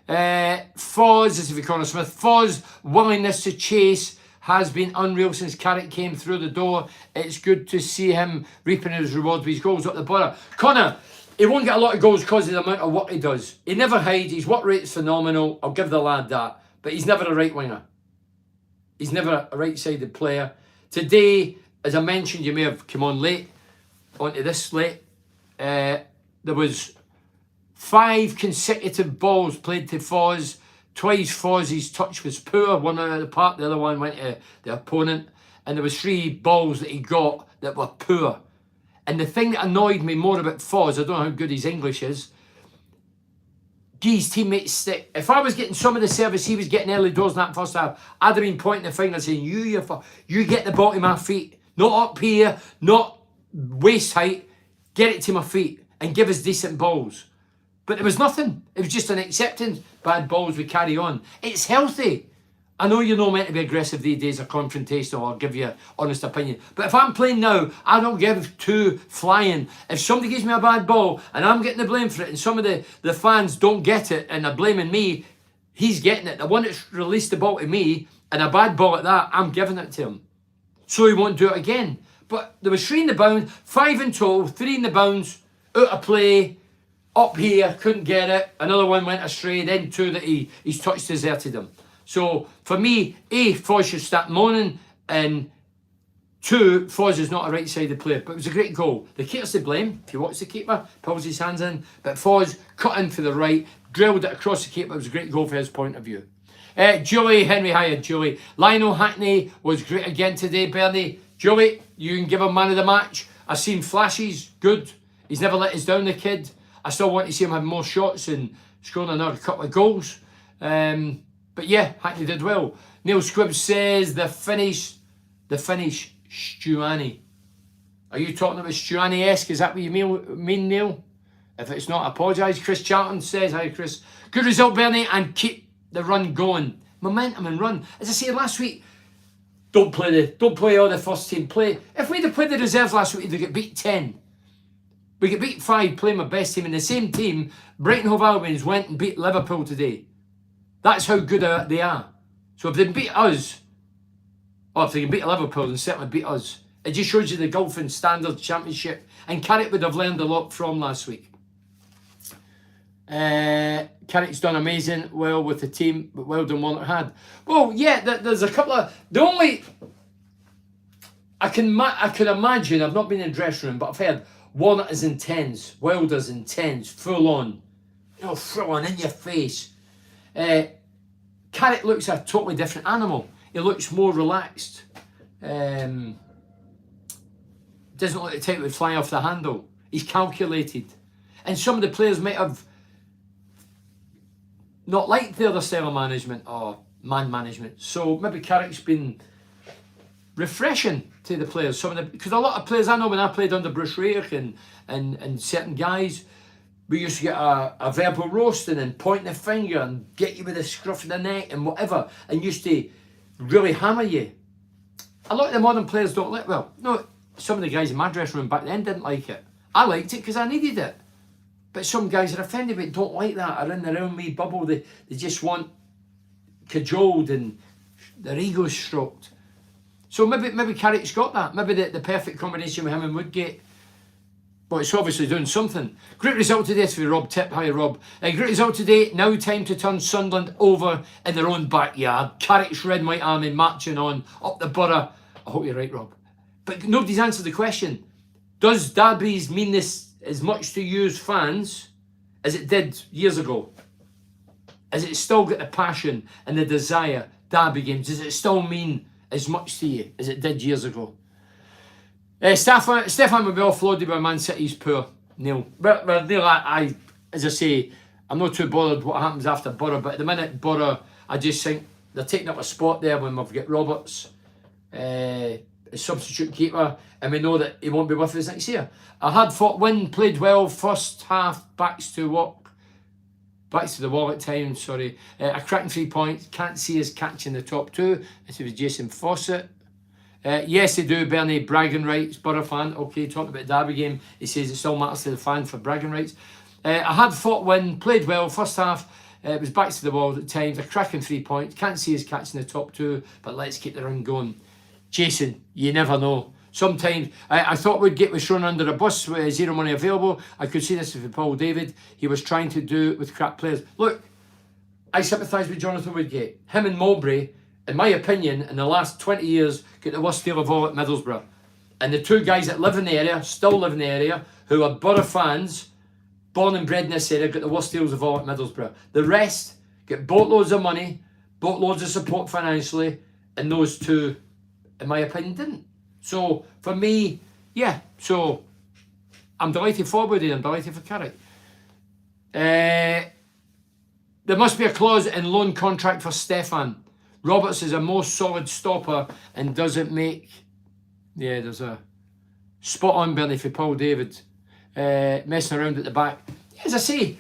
Foz, this is for Connor Smith. Foz willingness to chase has been unreal since Carrick came through the door. It's good to see him reaping his rewards with his goals up the Borough. Connor, he won't get a lot of goals because of the amount of work he does. He never hides. His work rate is phenomenal. I'll give the lad that. But he's never a right winger. He's never a right-sided player. Today, as I mentioned, you may have come on late, onto this late. There was 5 consecutive balls played to Foz. Twice Foz's touch was poor, one out of the park, the other one went to the opponent. And there was 3 balls that he got that were poor. And the thing that annoyed me more about Foz, I don't know how good his English is, his teammates stick. If I was getting some of the service he was getting early doors in that first half, I'd have been pointing the finger saying, you get the ball to my feet. Not up here, not waist height. Get it to my feet and give us decent balls. But there was nothing. It was just an acceptance. Bad balls, we carry on. It's healthy. I know you're not meant to be aggressive these days or confrontational or give you an honest opinion. But if I'm playing now, I don't give 2 flying. If somebody gives me a bad ball and I'm getting the blame for it and some of the fans don't get it and they're blaming me, he's getting it. The one that's released the ball to me and a bad ball at that, I'm giving it to him. So he won't do it again. But there was 3 in the bounds, 5 in total, 3 in the bounds, out of play, up here, couldn't get it. Another one went astray, then 2 that he's touched deserted him. So for me, A, Foz should start moaning, and 2, Foz is not a right-sided player. But it was a great goal. The keeper's to blame. If you watch the keeper, pulls his hands in. But Foz cut in for the right, drilled it across the keeper. It was a great goal for his point of view. Julie, Henry Hyatt, Julie. Lionel Hackney was great again today, Bernie. Julie, you can give him man of the match. I've seen flashes, good. He's never let us down, the kid. I still want to see him have more shots and scoring another couple of goals. But yeah, Hackney did well. Neil Squibb says the finish, Stuani. Are you talking about Stuani-esque? Is that what you mean, Neil? If it's not, I apologise. Chris Charlton says, hi Chris. Good result, Bernie, and keep the run going. Momentum and run. As I said last week, don't play all the first team play. If we'd have played the reserves last week, we'd get beat 10. We get beat 5 playing my best team. In the same team, Brighton Hove Albion went and beat Liverpool today. That's how good they are. So if they beat us, or if they can beat Liverpool, then certainly beat us It just shows you the golfing standard championship. And Carrick would have learned a lot from last week. Carrick's done amazing, well with the team, but well done Warnock had. Well, yeah, there's a couple of... The only... I could imagine, I've not been in the dressing room, but I've heard Warnock is intense, Wilder's intense, full on. You know, full on, in your face. Carrick looks a totally different animal. He looks more relaxed. Doesn't look like the type that would fly off the handle. He's calculated. And some of the players might have not liked the other style of management or man management. So maybe Carrick's been refreshing to the players. Because a lot of players I know, when I played under Bruce Rayek and certain guys, we used to get a verbal roasting and pointing the finger and get you with a scruff of the neck and whatever, and used to really hammer you. A lot of the modern players don't like, well, no, some of the guys in my dressing room back then didn't like it. I liked it because I needed it. But some guys are offended but don't like that, are in their own wee bubble. They just want cajoled and their egos stroked. So maybe Carrick's got that. Maybe the perfect combination with him and Woodgate. But it's obviously doing something. Great result today for Rob Tip. Hi, Rob. Great result today. Now time to turn Sunderland over in their own backyard. Carrick's red and white army marching on up the borough. I hope you're right, Rob. But nobody's answered the question. Does derbies mean this as much to you as fans as it did years ago? Has it still got the passion and the desire, derby games? Does it still mean as much to you as it did years ago? Stefan will be offloaded by Man City's poor. Neil. But Neil, as I say, I'm not too bothered what happens after Borough, but at the minute, Borough, I just think they're taking up a spot there when we've got Roberts, a substitute keeper, and we know that he won't be with us next year. A hard-fought win, played well, first half, backs to the wall at times, sorry. A cracking 3 points, can't see us catching the top two. This was Jason Fawcett. Yes, they do, Bernie, bragging rights, Borough fan. Okay, talking about the derby game, he says it still matters to the fan for bragging rights. A hard-fought win, played well, first half, it was backs to the wall at times, a cracking 3 points, can't see us catching the top two, but let's keep the run going. Jason, you never know. Sometimes, I thought Woodgate was thrown under a bus with zero money available. I could see this with Paul David. He was trying to do it with crap players. Look, I sympathise with Jonathan Woodgate. Him and Mowbray, in my opinion, in the last 20 years, got the worst deal of all at Middlesbrough. And the two guys that live in the area, still live in the area, who are Borough fans, born and bred in this area, got the worst deals of all at Middlesbrough. The rest get boatloads of money, boatloads of support financially, and those two, in my opinion, didn't. So, for me, yeah, so I'm delighted for Woody, I'm delighted for Carrick. There must be a clause in loan contract for Stefan. Roberts is a more solid stopper and doesn't make... Yeah, there's a spot on, Bernie, for Paul David. Messing around at the back. As I say,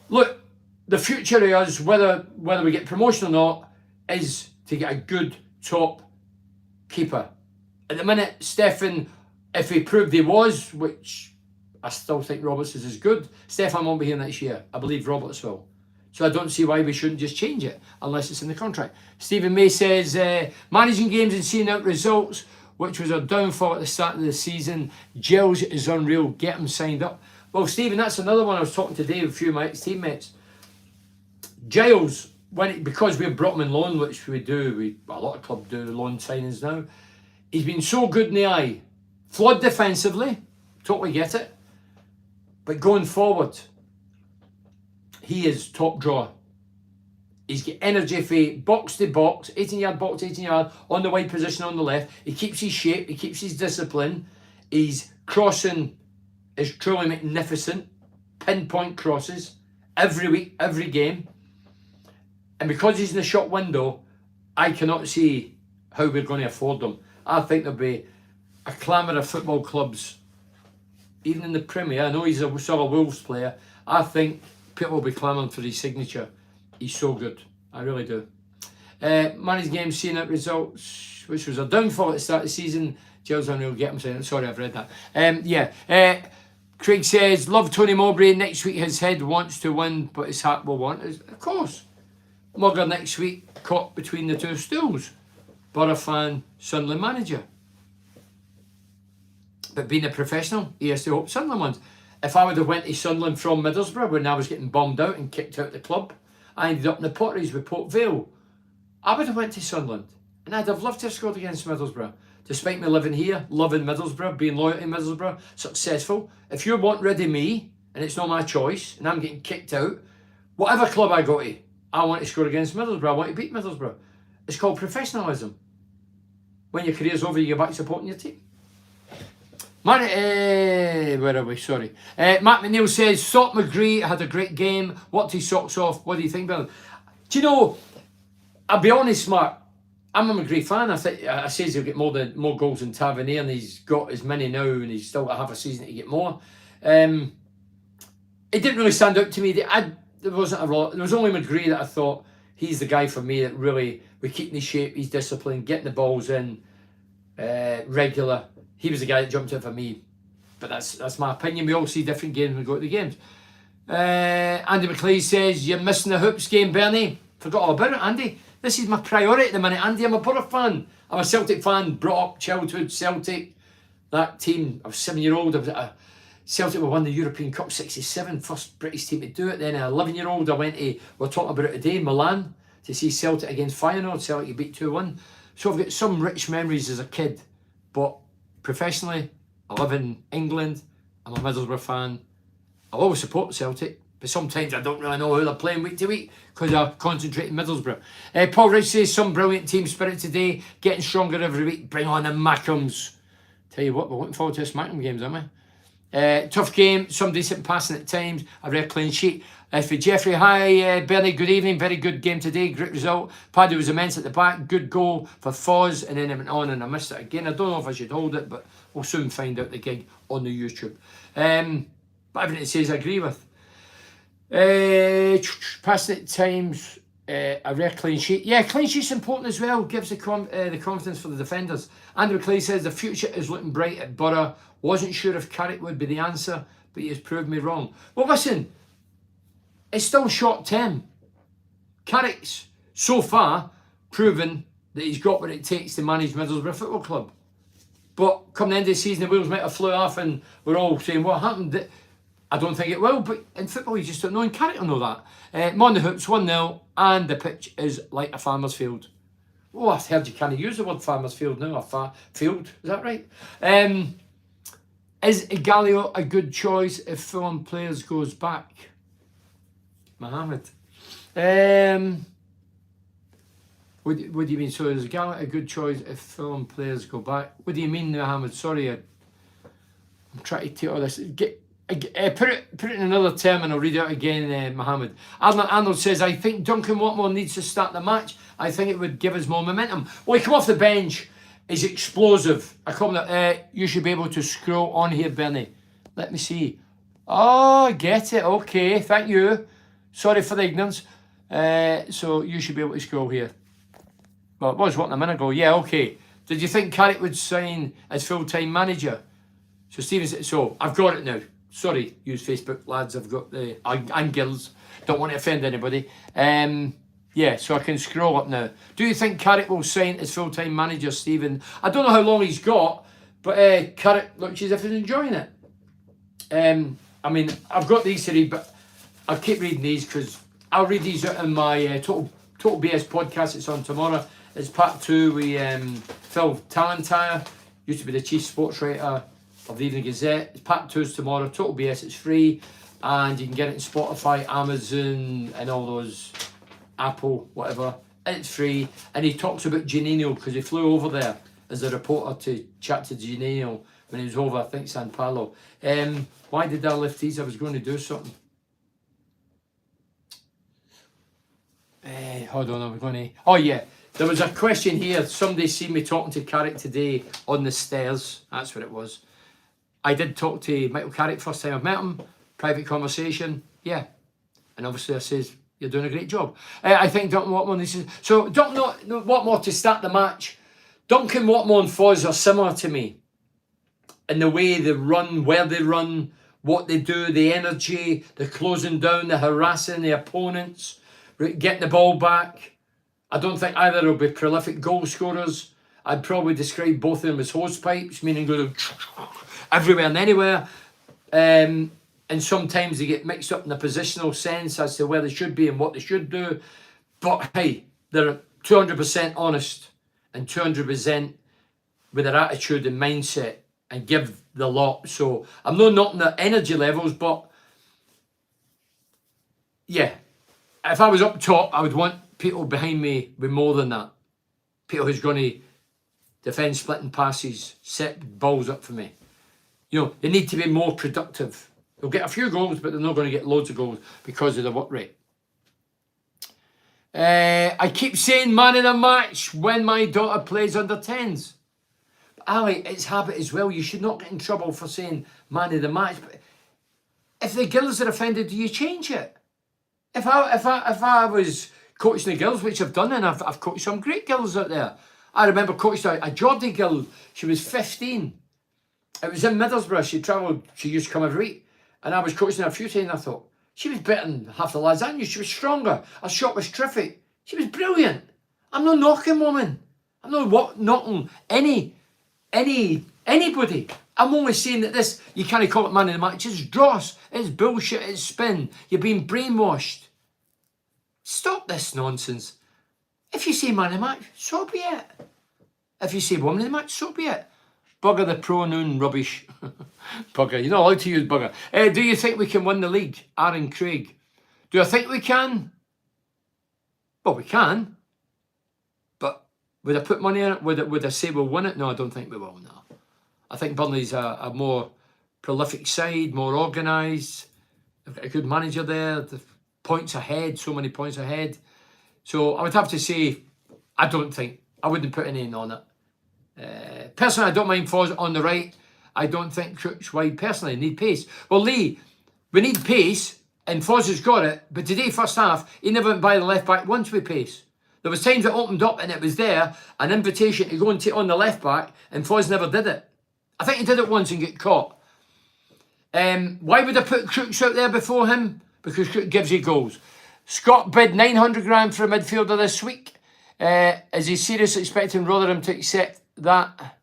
look, the future of us, whether we get promotion or not, is to get a good top keeper. At the minute, Stefan, if he proved he was, which I still think Roberts is as good, Stefan won't be here next year. I believe Roberts will. So I don't see why we shouldn't just change it, unless it's in the contract. Stephen May says, managing games and seeing out results, which was a downfall at the start of the season. Gills is unreal. Get him signed up. Well, Stephen, that's another one I was talking today with a few of my ex-teammates. Giles, because we've brought him in loan, which we do, a lot of clubs do loan signings now, he's been so good in the eye. Flawed defensively, totally get it. But going forward, he is top drawer. He's got energy for box to box, 18-yard box, 18-yard, on the wide position on the left. He keeps his shape, he keeps his discipline. His crossing is truly magnificent. Pinpoint crosses every week, every game. And because he's in the shop window, I cannot see how we're going to afford them. I think there'll be a clamour of football clubs, even in the Premier. I know he's a sort of Wolves player. I think people will be clamouring for his signature. He's so good. I really do. Managed games, seeing out results, which was a downfall at the start of the season. Giles O'Neill, get him saying, sorry, I've read that. Craig says, love Tony Mowbray. Next week his head wants to win, but his heart will want. Of course. Mugger next week, caught between the two stools. Borough fan, Sunderland manager. But being a professional, he has to hope Sunderland wins. If I would have went to Sunderland from Middlesbrough when I was getting bombed out and kicked out the club, I ended up in the potteries with Port Vale. I would have went to Sunderland, and I'd have loved to have scored against Middlesbrough. Despite me living here, loving Middlesbrough, being loyal to Middlesbrough, successful. If you want rid of me, and it's not my choice, and I'm getting kicked out, whatever club I go to, I want to score against Middlesbrough. I want to beat Middlesbrough. It's called professionalism. When your career's over, you get back supporting your team. Where are we? Sorry. Matt McNeil says, thought McGree had a great game. What his socks off. What do you think about him? Do you know, I'll be honest, Mark, I'm a McGree fan. I says he'll get more goals than Tavernier, and he's got as many now, and he's still got half a season to get more. It didn't really stand out to me. There wasn't a lot. There was only McGree that I thought he's the guy for me that really, we keeping his shape, he's disciplined, getting the balls in, regular. He was the guy that jumped out for me. But that's my opinion. We all see different games when we go to the games. Andy McLeay says, you're missing the Hoops game, Bernie. Forgot all about it, Andy. This is my priority at the minute, Andy. I'm a Borough fan. I'm a Celtic fan, brought up childhood Celtic. That team, I was 7-year-old. Celtic won the European Cup 67, first British team to do it. Then at 11-year-old, I went to, we're talking about it today, Milan, to see Celtic against Feyenoord. Celtic beat 2-1. So I've got some rich memories as a kid. But professionally, I live in England. I'm a Middlesbrough fan. I always support Celtic, but sometimes I don't really know who they're playing week to week because I concentrate in Middlesbrough. Paul Rich says, some brilliant team spirit today, getting stronger every week. Bring on the Mackhams. Tell you what, we're looking forward to this Mackham games, aren't we? Tough game, some decent passing at times. A rare clean sheet. For Jeffrey, hi Bernie, good evening. Very good game today, great result. Paddy was immense at the back, good goal for Foz, and then it went on and I missed it again. I don't know if I should hold it, but we'll soon find out the gig on the YouTube. But everything it says I agree with. Passing at times, a rare clean sheet. Yeah, clean sheet's important as well, gives the confidence for the defenders. Andrew Clay says the future is looking bright at Borough. Wasn't sure if Carrick would be the answer, but he has proved me wrong. Well, listen, it's still short term. Carrick's so far proven that he's got what it takes to manage Middlesbrough Football Club. But come the end of the season, the wheels might have flew off and we're all saying, what happened? I don't think it will, but in football you just don't know, and Carrick will know that. Mon the Hoops 1-0, and the pitch is like a farmer's field. Oh, I've heard you can't use the word farmer's field now, field, is that right? Is Galio a good choice if Fulham players goes back? Mohammed. What do you mean? So is Galio a good choice if Fulham players go back? What do you mean, Mohammed? Sorry, I'm trying to take all this. Put it in another term and I'll read it out again, Mohammed. Arnold says, I think Duncan Watmore needs to start the match. I think it would give us more momentum. Well, he come off the bench. Is explosive. I comment, you should be able to scroll on here, Bernie. Let me see. Oh, get it. Okay, thank you. Sorry for the ignorance. So you should be able to scroll here. Well, it was what, a minute ago. Yeah, okay. Did you think Carrick would sign as full-time manager? So Stephen said, so I've got it now. Sorry, use Facebook, lads. I've got the and girls. Don't want to offend anybody. Yeah, so I can scroll up now. Do you think Carrick will sign as full-time manager, Stephen? I don't know how long he's got, but Carrick looks as if he's enjoying it. I mean, I've got these to read, but I'll keep reading these because I'll read these out in my Total BS podcast. It's on tomorrow. It's part 2 with Phil Talentire, used to be the chief sports writer of the Evening Gazette. It's part 2 is tomorrow. Total BS, it's free, and you can get it in Spotify, Amazon, and all those, Apple, whatever. It's free, and he talks about Juninho because he flew over there as a reporter to chat to Juninho when he was over, I think, San Paulo. Why did I lift these? I was going to do something. Hold on, I was going to... Oh, yeah. There was a question here. Somebody seen me talking to Carrick today on the stairs. That's what it was. I did talk to Michael Carrick first time I've met him. Private conversation. Yeah. And obviously I says, you're doing a great job. I think Duncan Watmore needs to... So Duncan Watmore to start the match. Duncan Watmore and Foz are similar to me. In the way they run, where they run, what they do, the energy, the closing down, the harassing the opponents, getting the ball back. I don't think either will be prolific goal scorers. I'd probably describe both of them as hose pipes, meaning going everywhere and anywhere. And sometimes they get mixed up in a positional sense as to where they should be and what they should do. But hey, they're 200% honest and 200% with their attitude and mindset and give the lot. So I'm not knocking their energy levels, but yeah, if I was up top, I would want people behind me with more than that. People who's going to defend splitting passes, set balls up for me. You know, they need to be more productive. They'll get a few goals, but they're not going to get loads of goals because of the work rate. I keep saying man of the match when my daughter plays under 10s. But Ali, it's habit as well. You should not get in trouble for saying man of the match. But if the girls are offended, do you change it? If I was coaching the girls, which I've done, and I've coached some great girls out there. I remember coaching a Geordie girl. She was 15. It was in Middlesbrough. She travelled. She used to come every week. And I was coaching her a few times, and I thought, she was better than half the lads I knew. She was stronger. Her shot was terrific. She was brilliant. I'm not knocking women. I'm not knocking anybody. I'm only saying that this, you can't call it man of the match. It's dross. It's bullshit. It's spin. You're being brainwashed. Stop this nonsense. If you say man of the match, so be it. If you say woman of the match, so be it. Bugger the pronoun rubbish. Bugger. You're not allowed to use bugger. Do you think we can win the league? Aaron Craig. Do I think we can? Well, we can. But would I put money in it? Would I say we'll win it? No, I don't think we will. No. I think Burnley's a more prolific side, more organised. They've got a good manager there. The points ahead, so many points ahead. So I would have to say, I wouldn't put anything on it. Personally, I don't mind Foz on the right. I don't think Crooks wide. Personally, need pace. Well, Lee, we need pace, and Foz has got it. But today, first half, he never went by the left back once with pace. There was times it opened up and it was there, an invitation to go and take on the left back, and Foz never did it. I think he did it once and get caught. Why would I put Crooks out there before him? Because Crooks gives you goals. Scott bid 900 grand for a midfielder this week. Is he seriously expecting Rotherham to accept that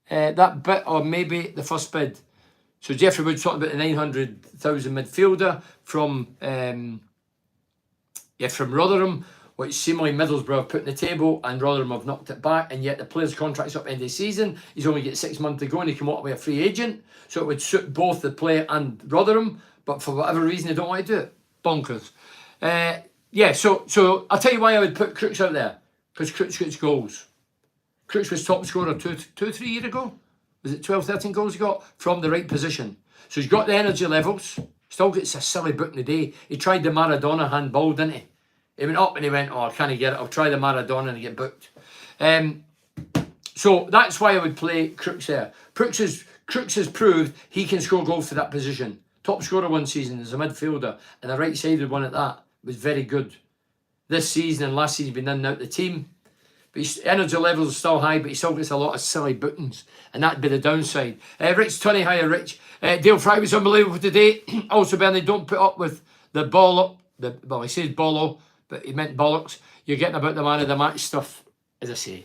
bit, or maybe the first bid? So Jeffrey Wood's talking about the 900,000 midfielder from Rotherham, which seemingly Middlesbrough have put on the table, and Rotherham have knocked it back, and yet the player's contract's up end of the season. He's only got 6 months to go, and he can walk away a free agent. So it would suit both the player and Rotherham, but for whatever reason they don't want to do it. Bonkers. So I'll tell you why I would put Crooks out there. Because Crooks gets goals. Crooks was top scorer 3 years ago. Was it 12, 13 goals he got? From the right position. So he's got the energy levels. Still gets a silly book in the day. He tried the Maradona handball, didn't he? He went up and he went, oh, I can't get it. I'll try the Maradona and get booked. So that's why I would play Crooks there. Crooks has proved he can score goals for that position. Top scorer one season as a midfielder, and a right-sided one at that. Was very good. This season and last season he's been in and out the team. But his energy levels are still high, but he still gets a lot of silly bookings. And that'd be the downside. Rich Tunney, hiya Rich. Dale Fry was unbelievable today. Also, Bernie, don't put up with the ball up. Well, he says bollo, but he meant bollocks. You're getting about the man of the match stuff, as I say.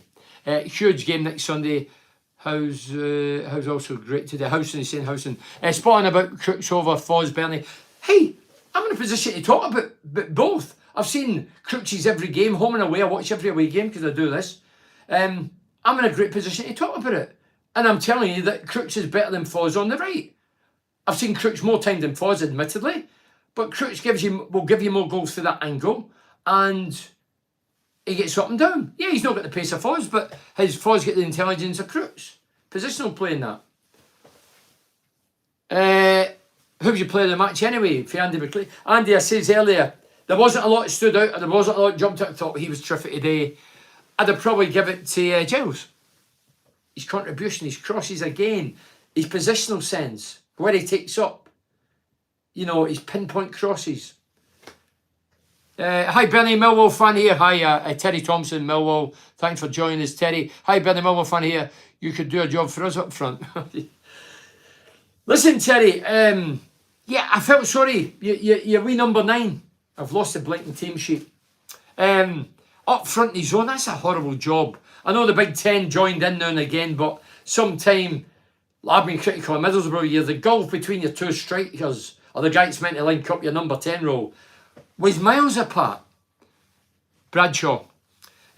Huge game next Sunday. How's also great today. Howson, he's saying Howson. Spotting about Crooks over Foz, Bernie. Hey, I'm in a position to talk about both. I've seen Crooks' every game, home and away. I watch every away game because I do this. I'm in a great position to talk about it. And I'm telling you that Crooks is better than Foz on the right. I've seen Crooks more time than Foz, admittedly. But Crooks will give you more goals for that angle. And he gets up and down. Yeah, he's not got the pace of Foz, but his Foz get the intelligence of Crooks. Positional playing that. Who's your player of the match anyway? For Andy McLean. Andy, I said earlier, there wasn't a lot that stood out, and there wasn't a lot that jumped out. I thought he was terrific today. I'd have probably give it to Giles. His contribution, his crosses again, his positional sense, where he takes up, his pinpoint crosses. Hi Bernie, Millwall fan here. Hi Terry Thompson, Millwall. Thanks for joining us, Terry. Hi Bernie, Millwall fan here. You could do a job for us up front. Listen, Terry. I felt sorry. You're wee number 9. I've lost the blinking team sheet. Up front in his zone, that's a horrible job. I know the Big Ten joined in now and again, but sometime, I've been critical of Middlesbrough, the gulf between your two strikers, or the guy that's meant to link up your number 10 role, was miles apart. Bradshaw.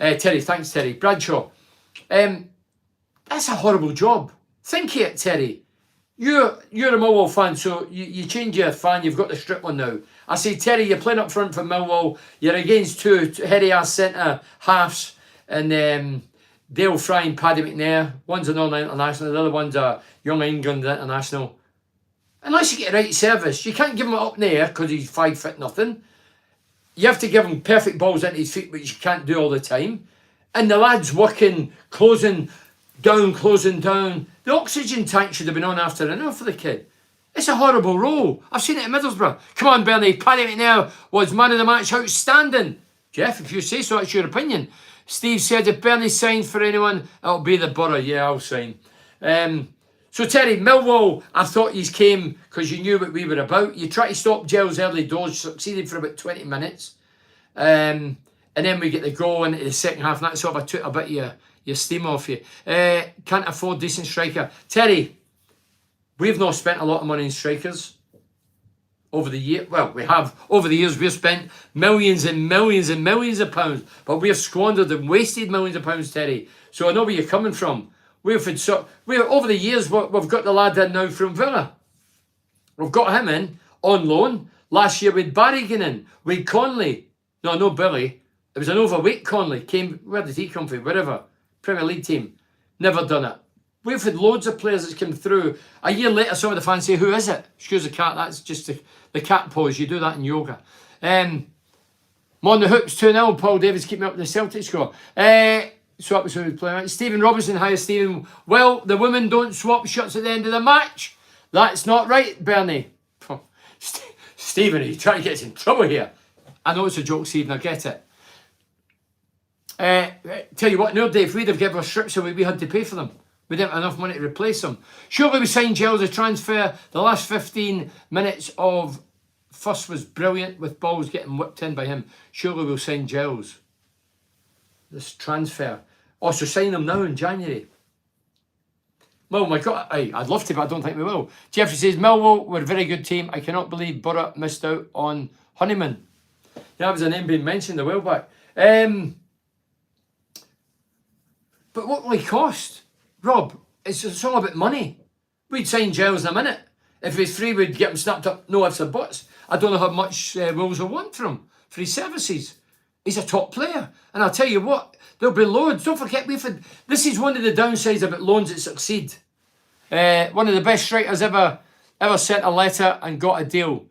Terry, thanks Terry. Bradshaw. That's a horrible job. Think of it, Terry. You're a Millwall fan, so you change your fan, you've got the strip one now. I say, Terry, you're playing up front for Millwall, you're against two heady-ass centre halves, and Dale Fry and Paddy McNair. One's a Northern International, the other one's a Young England International. Unless you get the right service, you can't give him it up in the air because he's 5 foot nothing. You have to give him perfect balls into his feet, which you can't do all the time. And the lad's working, closing down. The oxygen tank should have been on after an hour for the kid. It's a horrible role. I've seen it at Middlesbrough. Come on, Bernie. Paddy McNair was man of the match, outstanding. Jeff, if you say so, that's your opinion. Steve said if Bernie signs for anyone, it'll be the Borough. Yeah, I'll sign. So Terry, Millwall, I thought you came because you knew what we were about. You tried to stop Giles early doors, succeeded for about 20 minutes. And then we get the goal into the second half, and that sort of took a bit of your steam off you. Can't afford decent striker. Terry, we've not spent a lot of money on strikers over the year. Well, we have. Over the years, we've spent millions and millions and millions of pounds, but we've squandered and wasted millions of pounds, Terry. So I know where you're coming from. Over the years, we've got the lad in now from Villa. We've got him in on loan. Last year with Barry getting in, with Conley. No Billy. It was an overweight Conley. Where did he come from? Wherever. Premier League team. Never done it. We've had loads of players that's come through. A year later, some of the fans say, who is it? Excuse the cat, that's just the cat pose. You do that in yoga. On the hoops, 2-0. Paul Davis keeping up with the Celtic score. So that was who we playing. Stephen Robinson, hi Stephen. Well, the women don't swap shots at the end of the match. That's not right, Bernie. Stephen, are you trying to get us in trouble here? I know it's a joke, Stephen, I get it. Tell you what, no, Dave, we'd have given our strips away, we had to pay for them. We didn't have enough money to replace them. Surely we signed Giles a transfer. The last 15 minutes of fuss was brilliant with balls getting whipped in by him. Surely we'll sign Giles. This transfer. Also sign them now in January. Well, my God, I'd love to, but I don't think we will. Jeffrey says, Millwall were a very good team. I cannot believe Borough missed out on Honeyman. Yeah, that was a name being mentioned a while back. But what will he cost? Rob, it's all about money. We'd sign Giles in a minute. If he's free, we'd get him snapped up. No ifs or buts. I don't know how much Wolves will want from him for his services. He's a top player. And I'll tell you what, there'll be loads. Don't forget, this is one of the downsides about loans that succeed. One of the best strikers ever sent a letter and got a deal.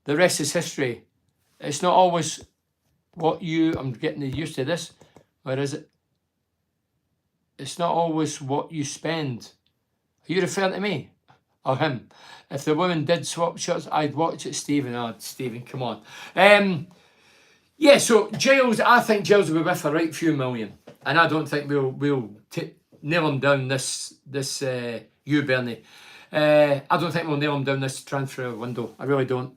The rest is history. It's not always I'm getting used to this. Where is it? It's not always what you spend. Are you referring to me? Or him? If the women did swap shots, I'd watch it, Stephen. Oh, Stephen, come on. Yeah, so Giles, I think Giles will be worth a right few million. And I don't think we'll nail him down this you, Bernie. I don't think we'll nail him down this transfer window. I really don't.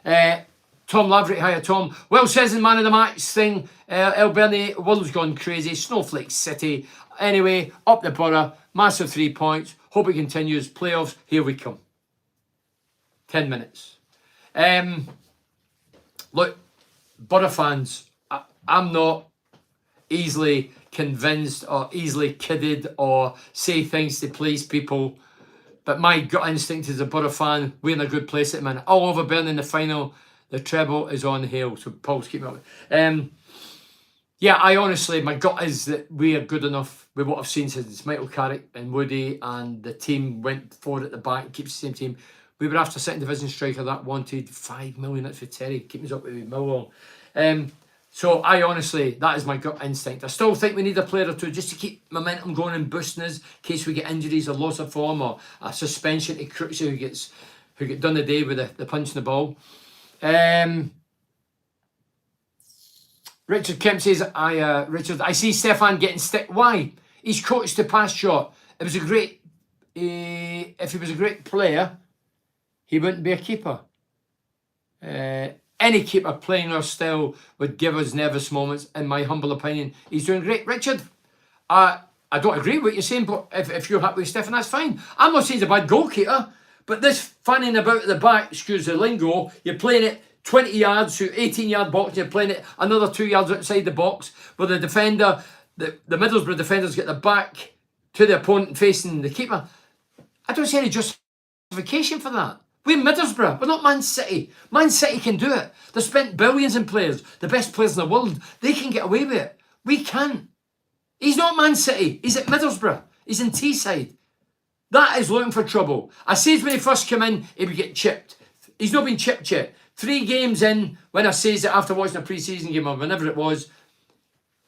Tom Laverick, hiya Tom. Well says in man of the match thing. El Bernie, world's gone crazy. Snowflake City. Anyway, up the Borough. Massive 3 points. Hope it continues. Playoffs, here we come. 10 minutes. Look, Borough fans, I'm not easily convinced or easily kidded or say things to please people. But my gut instinct as a Borough fan, we're in a good place at the minute. All over Burn in the final. The treble is on Hale. So Paul's keeping up. Yeah, I honestly, my gut is that we are good enough with what I've seen since Michael Carrick and Woody and the team went forward at the back, keeps the same team. We were after second division striker that wanted 5 million. That's for Terry, keeping us up with Millwall. So I honestly, that is my gut instinct. I still think we need a player or two just to keep momentum going and boosting us in case we get injuries or loss of form or a suspension to Cruxy who get done the day with the punch in the ball. Richard Kemp says, Richard, I see Stefan getting stick. Why? He's coached the pass shot. It was a great. If he was a great player, he wouldn't be a keeper. any keeper playing our style would give us nervous moments. In my humble opinion, he's doing great. Richard, I don't agree with what you're saying, but if you're happy with Stefan, that's fine. I'm not saying he's a bad goalkeeper, but this fanning about at the back, excuse the lingo, you're playing it 20 yards to 18-yard box, you're playing it another 2 yards outside the box, where the defender, the Middlesbrough defenders get the back to the opponent facing the keeper. I don't see any justification for that. We're Middlesbrough, we're not Man City. Man City can do it. They've spent billions in players, the best players in the world. They can get away with it. We can't. He's not Man City, he's at Middlesbrough. He's in Teesside. That is looking for trouble. I said when he first came in, he would get chipped. He's not been chipped yet. 3 games in, when I says it after watching a pre-season game or whenever it was,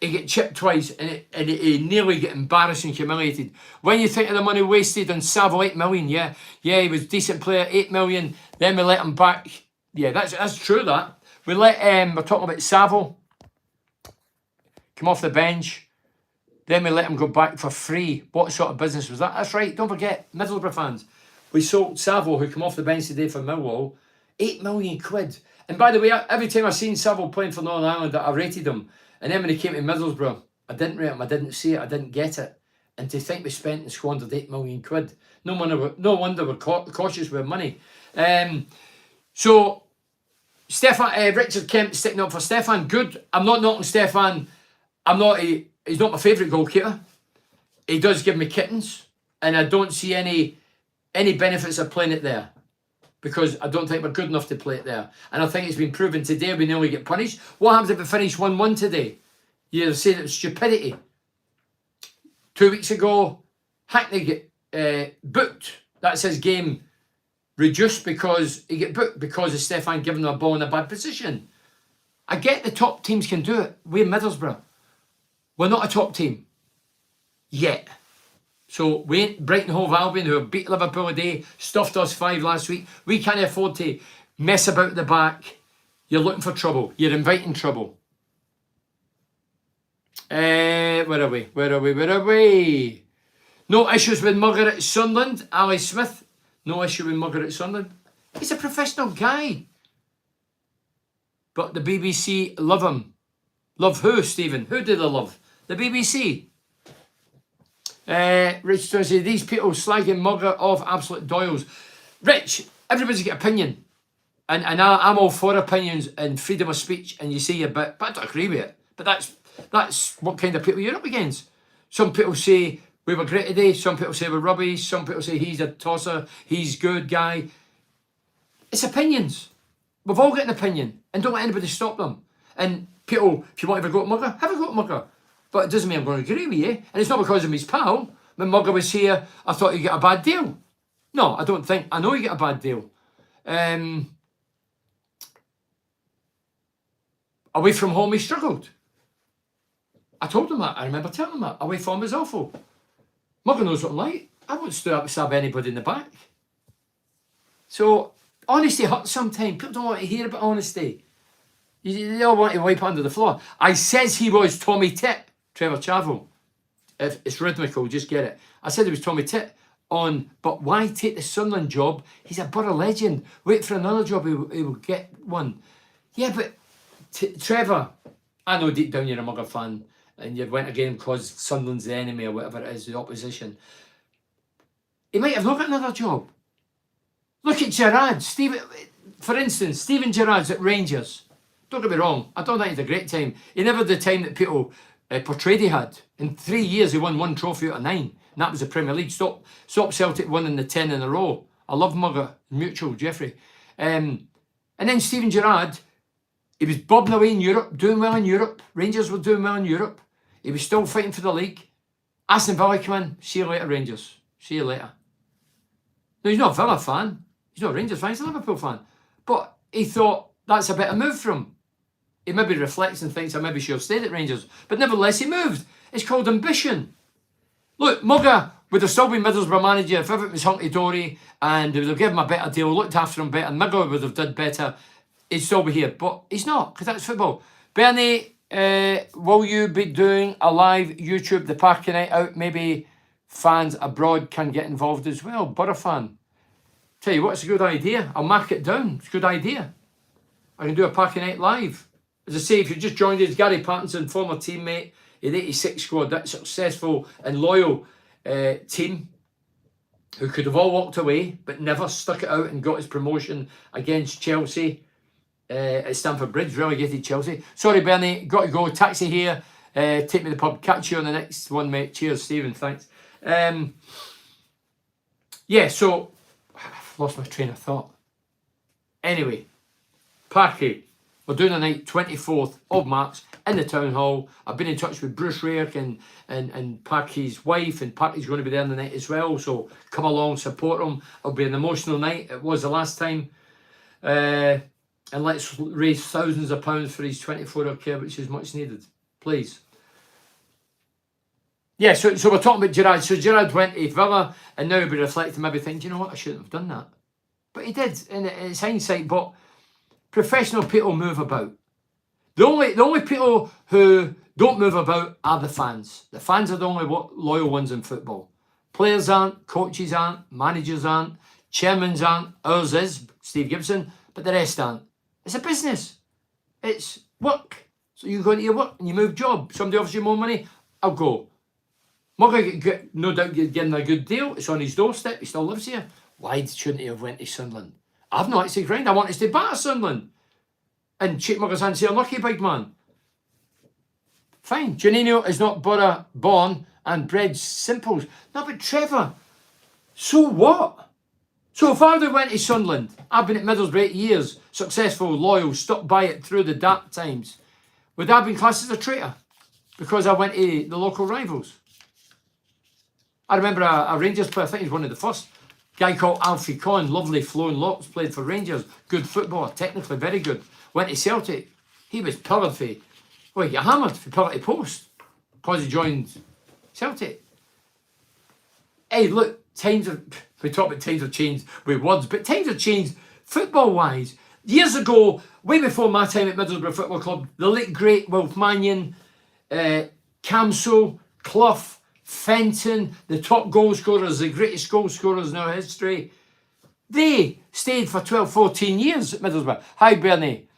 he get chipped twice and he nearly get embarrassed and humiliated. When you think of the money wasted on Saville, 8 million, yeah, he was a decent player, 8 million, then we let him back. Yeah, that's true that. We let, we're talking about Saville, come off the bench. Then we let him go back for free. What sort of business was that? That's right. Don't forget, Middlesbrough fans. We sold Saville, who came off the bench today for Millwall, 8 million quid. And by the way, every time I've seen Saville playing for Northern Ireland, I rated him. And then when he came to Middlesbrough, I didn't rate him. I didn't see it. I didn't get it. And to think we spent and squandered 8 million quid. No wonder we're cautious with money. So, Stefan, Richard Kemp sticking up for Stefan. Good. I'm not knocking Stefan. He's not my favourite goalkeeper. He does give me kittens, and I don't see any benefits of playing it there, because I don't think we're good enough to play it there. And I think it's been proven today we nearly get punished. What happens if we finish 1-1 today? You're saying it was stupidity. 2 weeks ago, Hackney get booked. That's his game reduced because he get booked because of Stefan giving the ball in a bad position. I get the top teams can do it. We're Middlesbrough. We're not a top team yet. So we ain't Brighton Hove Albion, who have beat Liverpool a day, stuffed us 5 last week. We can't afford to mess about the back. You're looking for trouble. You're inviting trouble. Where are we? No issues with Mugger at Sunderland. Ali Smith. No issue with Mugger at Sunderland. He's a professional guy. But the BBC love him. Love who, Stephen? Who do they love? The BBC. Rich says these people slagging Mugger off absolute doyles. Rich, everybody's got opinion. And I'm all for opinions and freedom of speech, and you say a bit, but I don't agree with it. But that's what kind of people you're up against. Some people say we were great today, some people say we're rubbish, some people say he's a tosser, he's good guy. It's opinions. We've all got an opinion, and don't let anybody stop them. And people, if you want to have a go at Mugger, have a go at Mugger. But it doesn't mean I'm going to agree with you. And it's not because I'm his pal. When Mugger was here, I thought he'd get a bad deal. No, I don't think. I know he get a bad deal. Away from home, he struggled. I told him that. I remember telling him that. Away from home is awful. Mugger knows what I'm like. I won't stab anybody in the back. So, honesty hurts sometimes. People don't want to hear about honesty. They all want to wipe it under the floor. I says he was Tommy Tit, Trevor Chavell. If it's rhythmical, just get it. I said he was Tommy Tit on, but why take the Sunderland job? He's a Borough legend. Wait for another job, he will get one. Yeah, but Trevor, I know deep down you're a Mugger fan, and you went again because Sunderland's the enemy or whatever it is, the opposition. He might have not got another job. Look at Gerrard. For instance, Steven Gerrard's at Rangers. Don't get me wrong, I don't think he had a great time. He never had the time that people portrayed he had. In 3 years, he won 1 trophy out of 9, and that was the Premier League. Stop Celtic winning the 10 in a row. I love Mugger, Mutual, Jeffrey. And then Steven Gerrard, he was bobbing away in Europe, doing well in Europe. Rangers were doing well in Europe. He was still fighting for the league. Aston Villa came in, see you later, Rangers. See you later. No, he's not a Villa fan. He's not a Rangers fan, he's a Liverpool fan. But he thought that's a better move for him. He maybe reflects and thinks I maybe should have stayed at Rangers. But nevertheless, he moved. It's called ambition. Look, Mugger would have still been Middlesbrough manager if everything was hunky-dory and they would have given him a better deal, looked after him better, and Mugger would have done better. He'd still be here. But he's not, because that's football. Bernie, will you be doing a live YouTube, the Parky Night Out? Maybe fans abroad can get involved as well. Borough fan. Tell you what, it's a good idea. I'll mark it down. It's a good idea. I can do a Parky Night live. As I say, if you just joined us, Gary Parkinson, former teammate, in 86 squad, that successful and loyal team who could have all walked away but never stuck it out and got his promotion against Chelsea at Stamford Bridge, relegated Chelsea. Sorry, Bernie, got to go. Taxi here. Take me to the pub. Catch you on the next one, mate. Cheers, Stephen. Thanks. Yeah, so I've lost my train of thought. Anyway, Parky, we're doing a night 24th of March in the town hall. I've been in touch with Bruce Rarick and Parky's wife, and Parky's going to be there on the night as well. So come along, support him. It'll be an emotional night. It was the last time. And let's raise thousands of pounds for his 24-hour care, which is much needed. Please. Yeah, so we're talking about Gerrard. So Gerrard went to Villa, and now he'll be reflecting, maybe thinking, you know what, I shouldn't have done that. But he did, and it's hindsight. But professional people move about. The only people who don't move about are the fans. The fans are the only loyal ones in football. Players aren't, coaches aren't, managers aren't, chairmen aren't. Ours is, Steve Gibson, but the rest aren't. It's a business. It's work. So you go into your work and you move job. Somebody offers you more money, I'll go. Mugger, no doubt, getting a good deal. It's on his doorstep. He still lives here. Why shouldn't he have went to Sunderland? I've not actually grind. I want to stay back at Sunderland. And shake Mugger's hand and say, unlucky, big man. Fine. Janino is not born and bred simples. No, but Trevor, so what? So if I would have went to Sunderland, I've been at Middlesbrough 8 years, successful, loyal, stuck by it through the dark times. Would I have been classed as a traitor? Because I went to the local rivals. I remember a Rangers player, I think he's one of the first, guy called Alfie Conn, lovely flowing locks, played for Rangers, good footballer, technically very good. Went to Celtic. He was pillared for, well, he got hammered for pillar to post because he joined Celtic. Hey, look, we talk about times have changed with words, but times have changed football-wise. Years ago, way before my time at Middlesbrough Football Club, the late great Wilf Mannion, Camso, Clough, Fenton, the top goal scorers, the greatest goal scorers in our history, they stayed for 12, 14 years at Middlesbrough. Hi, Bernie.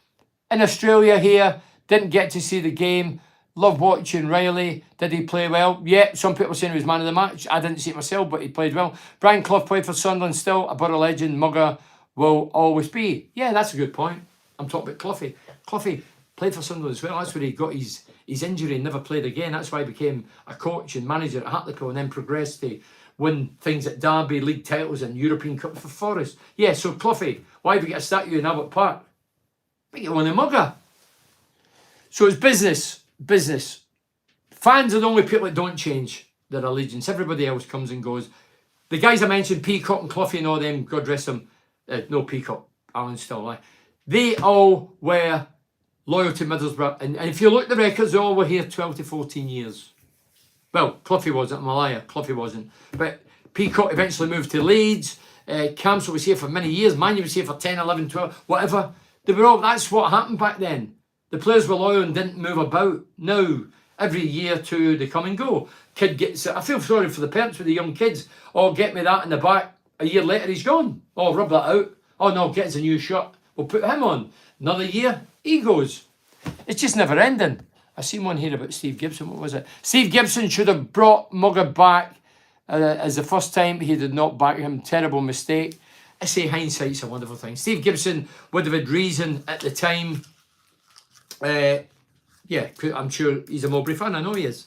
In Australia here, didn't get to see the game. Love watching Riley. Did he play well? Yeah, some people saying he was man of the match. I didn't see it myself, but he played well. Brian Clough played for Sunderland still. A Borough legend. Mugger will always be. Yeah, that's a good point. I'm talking about Cloughie. Cloughie played for Sunderland as well. That's where he got his injury and never played again. That's why he became a coach and manager at Hartlepool and then progressed to win things at Derby, league titles and European Cup for Forest. Yeah, so Cloughie, why have we got a statue in Albert Park? We get one in Mugger. So it's business. Fans are the only people that don't change their allegiance. Everybody else comes and goes. The guys I mentioned, Peacock and Cloughie and all them, God rest them, no Peacock, Alan's still alive. They all were loyal to Middlesbrough. And if you look at the records, they all were here 12 to 14 years. Well, Cloughie wasn't, Malaya, Cloughie wasn't. But Peacock eventually moved to Leeds. Camso was here for many years. Mannion was here for 10, 11, 12, whatever. They were all, that's what happened back then. The players were loyal and didn't move about. Now, every year or two, they come and go. Kid gets, I feel sorry for the parents with the young kids. Oh, get me that in the back. A year later, he's gone. Oh, rub that out. Oh, no, get us a new shirt. We'll put him on. Another year, he goes. It's just never ending. I seen one here about Steve Gibson. What was it? Steve Gibson should have brought Mugger back as the first time. He did not back him. Terrible mistake. I say hindsight's a wonderful thing. Steve Gibson would have had reason at the time. Yeah, I'm sure he's a Mowbray fan. I know he is.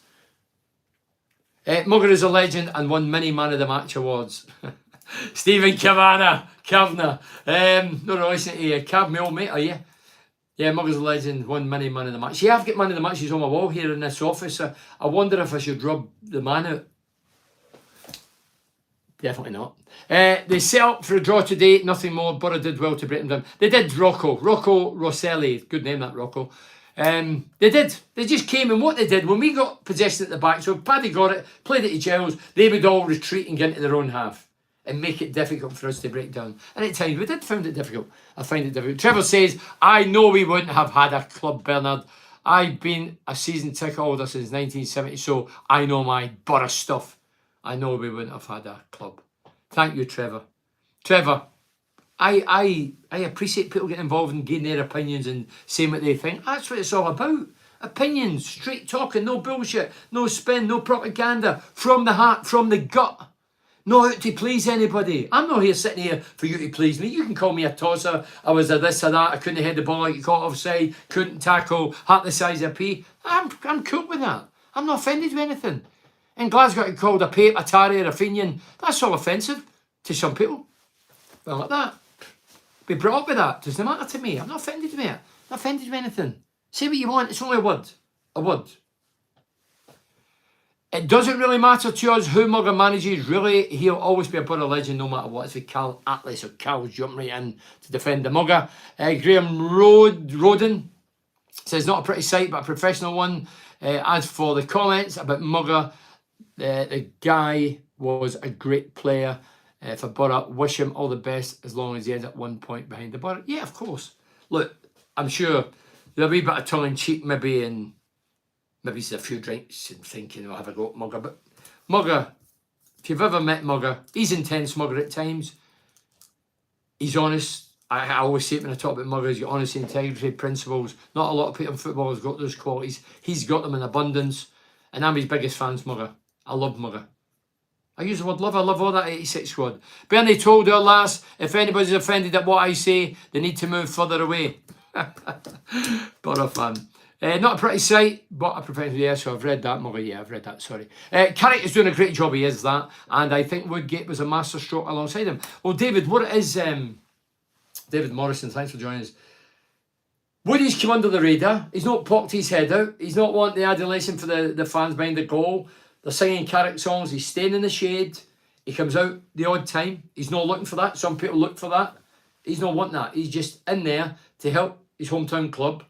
Mugger is a legend and won many Man of the Match awards. Stephen Kavana. No relation to you. Cav, my old mate, are you? Yeah, Mugger's a legend, won many Man of the Match. Yeah, I've got Man of the Matches on my wall here in this office. I wonder if I should rub the man out. Definitely not. They set up for a draw today, nothing more. Borough did well to break them down. They did. Rocco Rosselli, good name that, Rocco. They did. They just came, and what they did, when we got possession at the back, so Paddy got it, played it to Giles, they would all retreat and get into their own half and make it difficult for us to break down. And at times we did find it difficult. I find it difficult. Trevor says, I know we wouldn't have had a club, Bernard. I've been a season ticket holder since 1970, so I know my Borough stuff. I know we wouldn't have had a club. Thank you, Trevor. Trevor, I appreciate people getting involved and giving their opinions and saying what they think. That's what it's all about. Opinions, straight talking, no bullshit, no spin, no propaganda, from the heart, from the gut. Not out to please anybody. I'm not here sitting here for you to please me. You can call me a tosser. I was a this or that. I couldn't head the ball like you caught offside. Couldn't tackle. Heart the size of a pea. I'm cool with that. I'm not offended with anything. In Glasgow, I called a Pape, a Tarry, or a Fenian. That's all offensive to some people. But I'm like that. Be brought up with that. Doesn't matter to me. I'm not offended with it. Not offended with anything. Say what you want. It's only a word. A word. It doesn't really matter to us who Mugger manages. Really, he'll always be a Borough legend no matter what. It's with Cal Atlas or Cal's jumping right in to defend the Mugger. Graham Roden says, not a pretty sight, but a professional one. As for the comments about Mugger, the guy was a great player for Borough. Wish him all the best as long as he ends at 1 point behind the Borough. Yeah, of course. Look, I'm sure there'll be a bit of tongue-in-cheek maybe, and maybe it's a few drinks and thinking, I'll have a go at Mugger. But Mugger, if you've ever met Mugger, he's intense, Mugger, at times. He's honest. I always say it when I talk about Mugger, he's got honesty, integrity, principles. Not a lot of people in football has got those qualities. He's got them in abundance. And I'm his biggest fan, Mugger. I love Mugger. I use the word love. I love all that 86 squad. Bernie told our lass, if anybody's offended at what I say, they need to move further away. Borough fan. Not a pretty sight, but a professional. Yeah, so I've read that. Mugger, yeah, I've read that, sorry. Carrick is doing a great job, he is that. And I think Woodgate was a masterstroke alongside him. Well, David, what it is, David Morrison, thanks for joining us. Woody's come under the radar. He's not popped his head out. He's not wanting the adulation for the fans behind the goal. They're singing Carrick songs. He's staying in the shade. He comes out the odd time. He's not looking for that. Some people look for that. He's not wanting that. He's just in there to help his hometown club.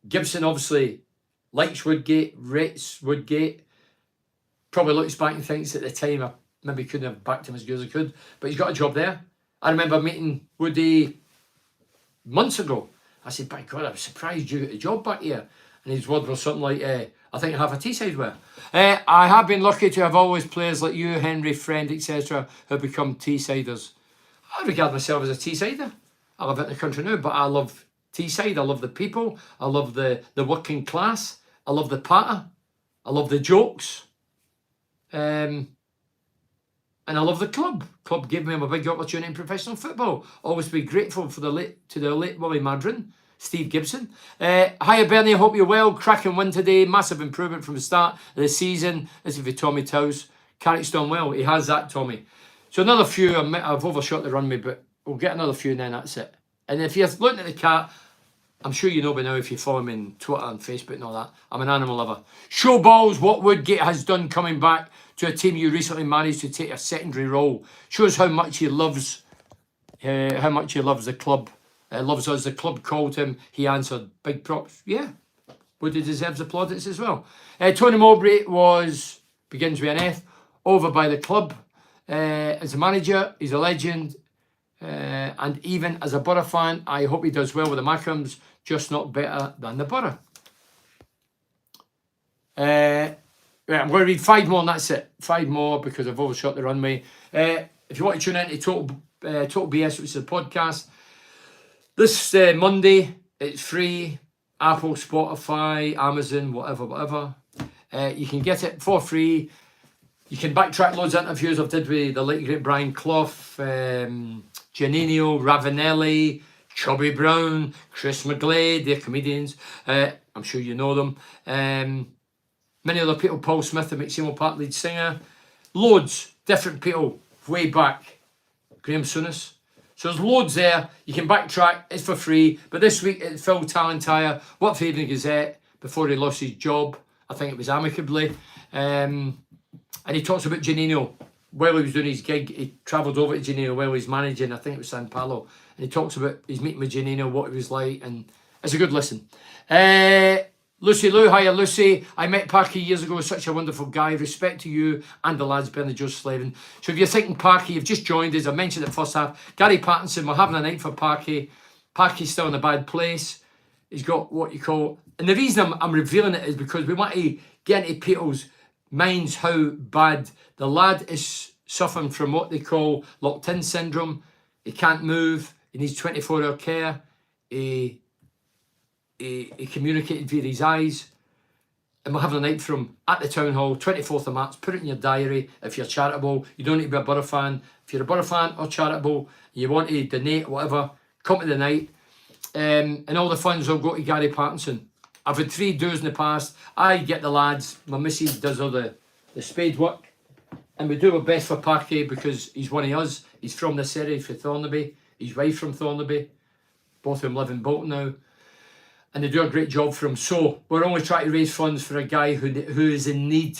Gibson obviously likes Woodgate, rates Woodgate. Probably looks back and thinks at the time I maybe couldn't have backed him as good as I could. But he's got a job there. I remember meeting Woody months ago. I said, by God, I was surprised you got a job back here. And his word was something like, I think half a Teesside were. I have been lucky to have always players like you, Henry, Friend, etc. who have become Teessiders. I regard myself as a Teessider. I live out in the country now, but I love Teesside. I love the people. I love the working class. I love the patter. I love the jokes. And I love the club. Club gave me a big opportunity in professional football. Always be grateful for the late Willie Madron, Steve Gibson. Hiya Bernie, I hope you're well. Cracking win today. Massive improvement from the start of the season. This is for Tommy Towse. Carrick's done well. He has that, Tommy. So another few. I've overshot the runway, but we'll get another few and then that's it. And if you're looking at the cat, I'm sure you know by now if you follow me on Twitter and Facebook and all that, I'm an animal lover. Show balls what Woodgate has done coming back to a team you recently managed to take a secondary role. Shows how much he loves the club. Loves us. The club called him. He answered. Big props. Yeah. Woody deserves the plaudits as well. Tony Mowbray begins with an F, over by the club. As a manager, he's a legend. And even as a Borough fan, I hope he does well with the Mackhams, just not better than the Borough. Right, I'm going to read 5 more and that's it. 5 more because I've overshot the runway. If you want to tune in to Total BS, which is a podcast, this Monday, it's free. Apple, Spotify, Amazon, whatever. You can get it for free. You can backtrack loads of interviews I've did with the late great Brian Clough, Giannino, Ravanelli, Chubby Brown, Chris McGlade, they're comedians. I'm sure you know them. Many other people, Paul Smith, the McSeymour Park lead singer. Loads, different people, way back. Graham Souness. So there's loads there. You can backtrack, it's for free. But this week it's Phil Talentire, What for Evening Gazette, before he lost his job. I think it was amicably. And he talks about Giannino. While he was doing his gig, he travelled over to Giannino while he was managing, I think it was San Paolo. And he talks about his meeting with Giannino, what he was like, and it's a good listen. Lucy Lou, hiya Lucy. I met Parky years ago, such a wonderful guy. Respect to you and the lads, Bernard Joseph Slavin. So if you're thinking Parky, you've just joined us. I mentioned it first half. Gary Parkinson, we're having a night for Parky. Parky's still in a bad place. He's got what you call, and the reason I'm revealing it is because we want to get into people's minds how bad the lad is suffering from what they call locked-in syndrome. He can't move. He needs 24-hour care. He communicated via his eyes. And we're having a night for him at the Town Hall, 24th of March. Put it in your diary if you're charitable. You don't need to be a Borough fan. If you're a Borough fan or charitable, you want to donate or whatever, come to the night. And all the funds will go to Gary Parkinson. I've had 3 do's in the past. I get the lads. My missus does all the spade work. And we do our best for Parky because he's one of us. He's from this area, from Thornaby. His wife from Thornaby. Both of them live in Bolton now. And they do a great job for him. So we're only trying to raise funds for a guy who is in need.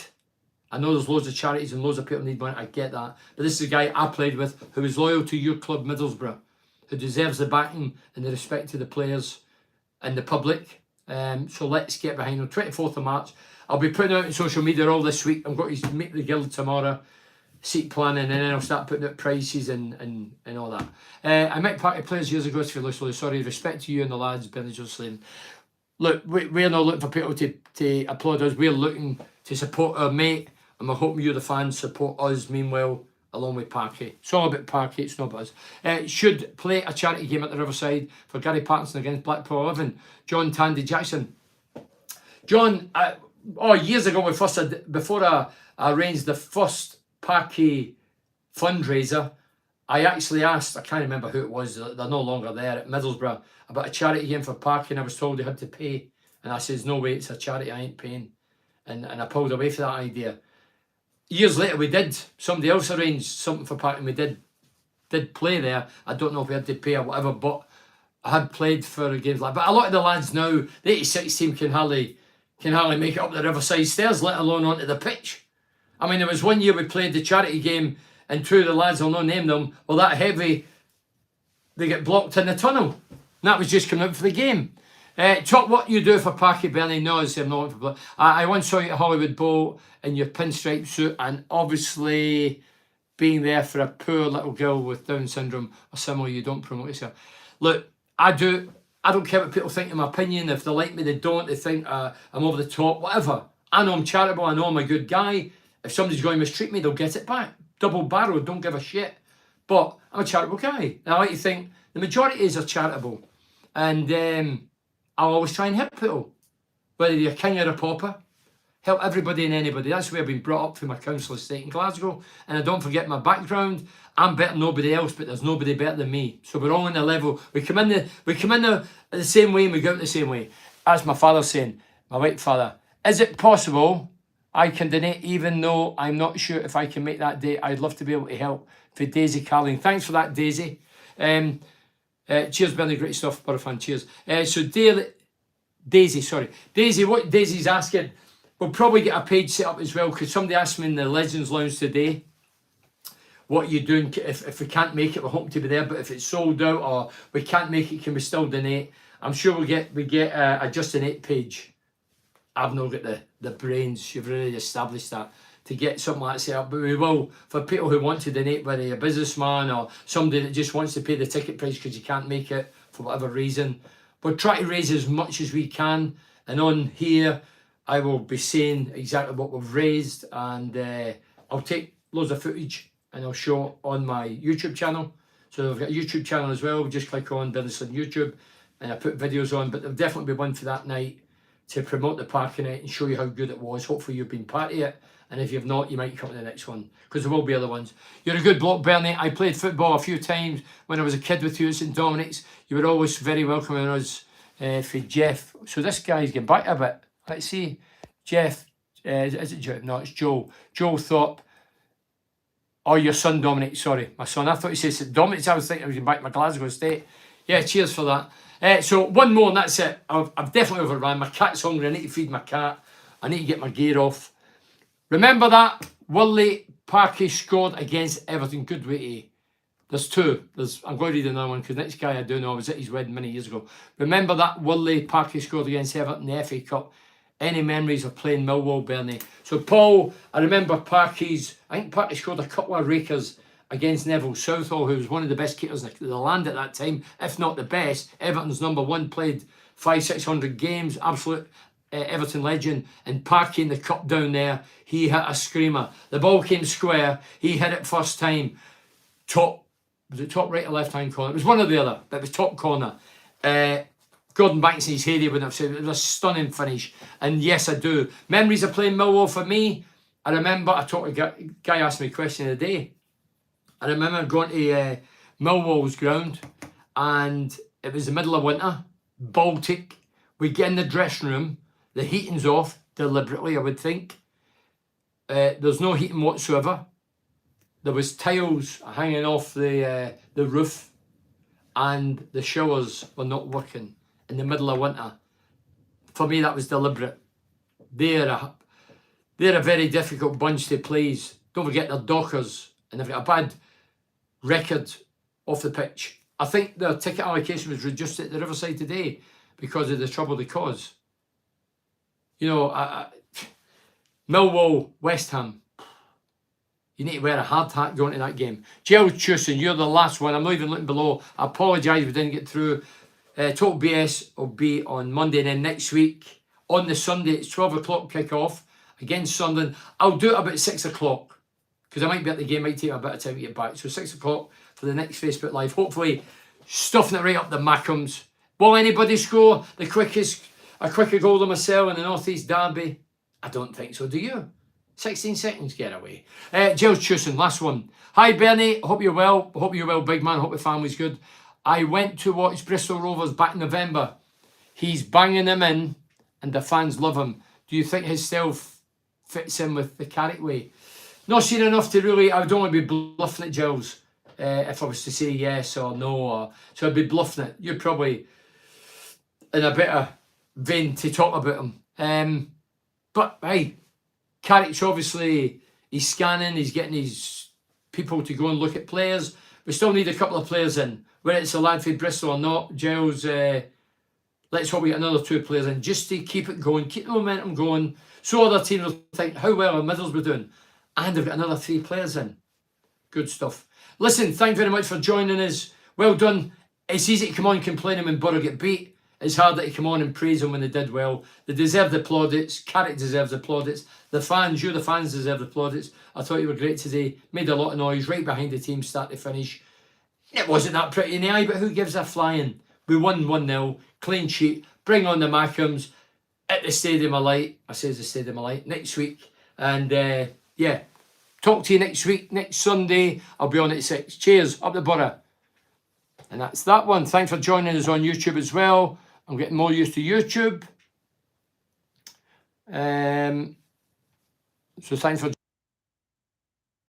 I know there's loads of charities and loads of people need money. I get that. But this is a guy I played with who is loyal to your club, Middlesbrough, who deserves the backing and the respect to the players and the public. So let's get behind him. 24th of March. I'll be putting out on social media all this week. I'm going to meet the guild tomorrow, seat planning, and then I'll start putting out prices and all that. I met Party players years ago, sorry, respect to you and the lads, Benny Jocelyn. Look, we're not looking for people to applaud us. We're looking to support our mate, and we're hoping you, the fans, support us, meanwhile, along with Parky. It's all about Parky, it's not about us. Should play a charity game at the Riverside for Gary Parkinson against Blackpool 11. John Tandy Jackson. John, years ago, before I arranged the first Parky fundraiser, I actually asked, I can't remember who it was, they're no longer there, at Middlesbrough, about a charity game for Parky, and I was told they had to pay. And I says, no way, it's a charity, I ain't paying. And I pulled away from that idea. Years later, we did. Somebody else arranged something for Parky, and we did play there. I don't know if we had to pay or whatever, but I had played for games like that. But a lot of the lads now, the 86 team can hardly make it up the Riverside stairs, let alone onto the pitch. I mean, there was one year we played the charity game, and 2 of the lads, I'll not name them, were that heavy, they get blocked in the tunnel. And that was just coming out for the game. Talk what you do for Parky, Bernie. No, I'm not for. I once saw you at Hollywood Bowl in your pinstripe suit, and obviously being there for a poor little girl with Down syndrome or similar. You don't promote yourself. Look, I don't care what people think in my opinion. If they like me, they don't. They think I'm over the top, whatever. I know I'm charitable. I know I'm a good guy. If somebody's going to mistreat me, they'll get it back. Double barreled, don't give a shit. But I'm a charitable guy. And I like to think the majority are charitable. And I'll always try and help people. Whether you're a king or a pauper. Help everybody and anybody. That's where I've been brought up through my council estate in Glasgow. And I don't forget my background. I'm better than nobody else, but there's nobody better than me. So we're all on a level. We come in the same way and we go out the same way. As my father's saying, my late father, is it possible I can donate even though I'm not sure if I can make that date? I'd love to be able to help. For Daisy Carling. Thanks for that, Daisy. Cheers, Benny. Great stuff. Borough fan. Cheers. Daisy, what Daisy's asking, we'll probably get a page set up as well, because somebody asked me in the Legends Lounge today, what are you doing if we can't make it? We're hoping to be there, but if it's sold out or we can't make it, can we still donate? I'm sure we get a Just Donate page. I've not got the brains, you've really established that, to get something like that set up, but we will, for people who want to donate, whether you're a businessman or somebody that just wants to pay the ticket price because you can't make it for whatever reason. We'll try to raise as much as we can, and on here I will be saying exactly what we've raised, and I'll take loads of footage and I'll show it on my YouTube channel. So I've got a YouTube channel as well, just click on Business on YouTube and I put videos on, but there'll definitely be one for that night to promote the parking night and show you how good it was. Hopefully you've been part of it, and if you've not, you might come to the next one, because there will be other ones. You're a good bloke, Bernie. I played football a few times when I was a kid with you at St Dominic's. You were always very welcoming us. For Jeff, so this guy's getting back a bit. Let's see, Jeff, is it Jeff? No, it's Joel. Joel Thorpe. Oh, your son Dominic, sorry, my son. I thought he said St Dominic's. I was thinking I was going back to my Glasgow estate. Yeah, cheers for that. So one more and that's it. I've definitely overrun. My cat's hungry. I need to feed my cat. I need to get my gear off. Remember that Willie Parky scored against Everton. Good way to. There's 2. I'm going to read another one, because next guy I do know, I was at his wedding many years ago. Remember that Willie Parky scored against Everton in the FA Cup. Any memories of playing Millwall, Bernie? So Paul, I remember I think Parky scored a couple of rakers against Neville Southall, who was one of the best keepers in the land at that time, if not the best. Everton's #1, played 500-600 games, absolute Everton legend. And Parky in the cup down there, he hit a screamer. The ball came square, he hit it first time. Top Was it top right or left hand corner? It was one or the other, but it was top corner. Gordon Banks in his heyday wouldn't have said it. It was a stunning finish. And yes, I do. Memories of playing Millwall for me. I remember, I talked to a guy asked me a question of the day. I remember going to Millwall's ground, and it was the middle of winter, Baltic. We get in the dressing room, the heating's off, deliberately, I would think. There's no heating whatsoever. There was tiles hanging off the roof, and the showers were not working in the middle of winter. For me, that was deliberate. They're a very difficult bunch to please. Don't forget they're Dockers, and they've got a bad record off the pitch. I think their ticket allocation was reduced at the Riverside today because of the trouble they cause. You know, Millwall, West Ham. You need to wear a hard hat going to that game. Gerald Chusen, you're the last one. I'm not even looking below. I apologise we didn't get through. Total BS will be on Monday, and then next week on the Sunday it's 12 o'clock kick-off against Sunderland. I'll do it about 6 o'clock because I might be at the game, might take a bit of time to get back. So 6 o'clock for the next Facebook Live. Hopefully stuffing it right up the Mackems. Will anybody score a quicker goal than myself in the North East Derby? I don't think so. Do you? 16 seconds, get away. Giles Chusen, last one. Hi Bernie, hope you're well. Hope you're well, big man. Hope your family's good. I went to watch Bristol Rovers back in November. He's banging them in and the fans love him. Do you think his style fits in with the Carrick way? Not seen enough to really, I don't want to be bluffing at Giles if I was to say yes or no. So I'd be bluffing it. You're probably in a better vein to talk about him. But hey, Carrick's obviously, he's scanning, he's getting his people to go and look at players. We still need a couple of players in. Whether it's a lad for Bristol or not, Giles, let's hope we get another 2 players in just to keep it going, keep the momentum going, so other teams will think, how well are Middlesbrough doing? And they've got another 3 players in. Good stuff. Listen, thank you very much for joining us. Well done. It's easy to come on complaining when Borough get beat. It's harder to come on and praise them when they did well. They deserve the plaudits. Carrick deserves the plaudits. The fans, you the fans deserve the plaudits. I thought you were great today. Made a lot of noise right behind the team start to finish. It wasn't that pretty in the eye, but who gives a flying? We won 1-0. Clean sheet. Bring on the Mackems at the Stadium of Light. I say the Stadium of Light next week. And yeah, talk to you next week, next Sunday. I'll be on at 6. Cheers. Up the Borough. And that's that one. Thanks for joining us on YouTube as well. I'm getting more used to YouTube. So thanks for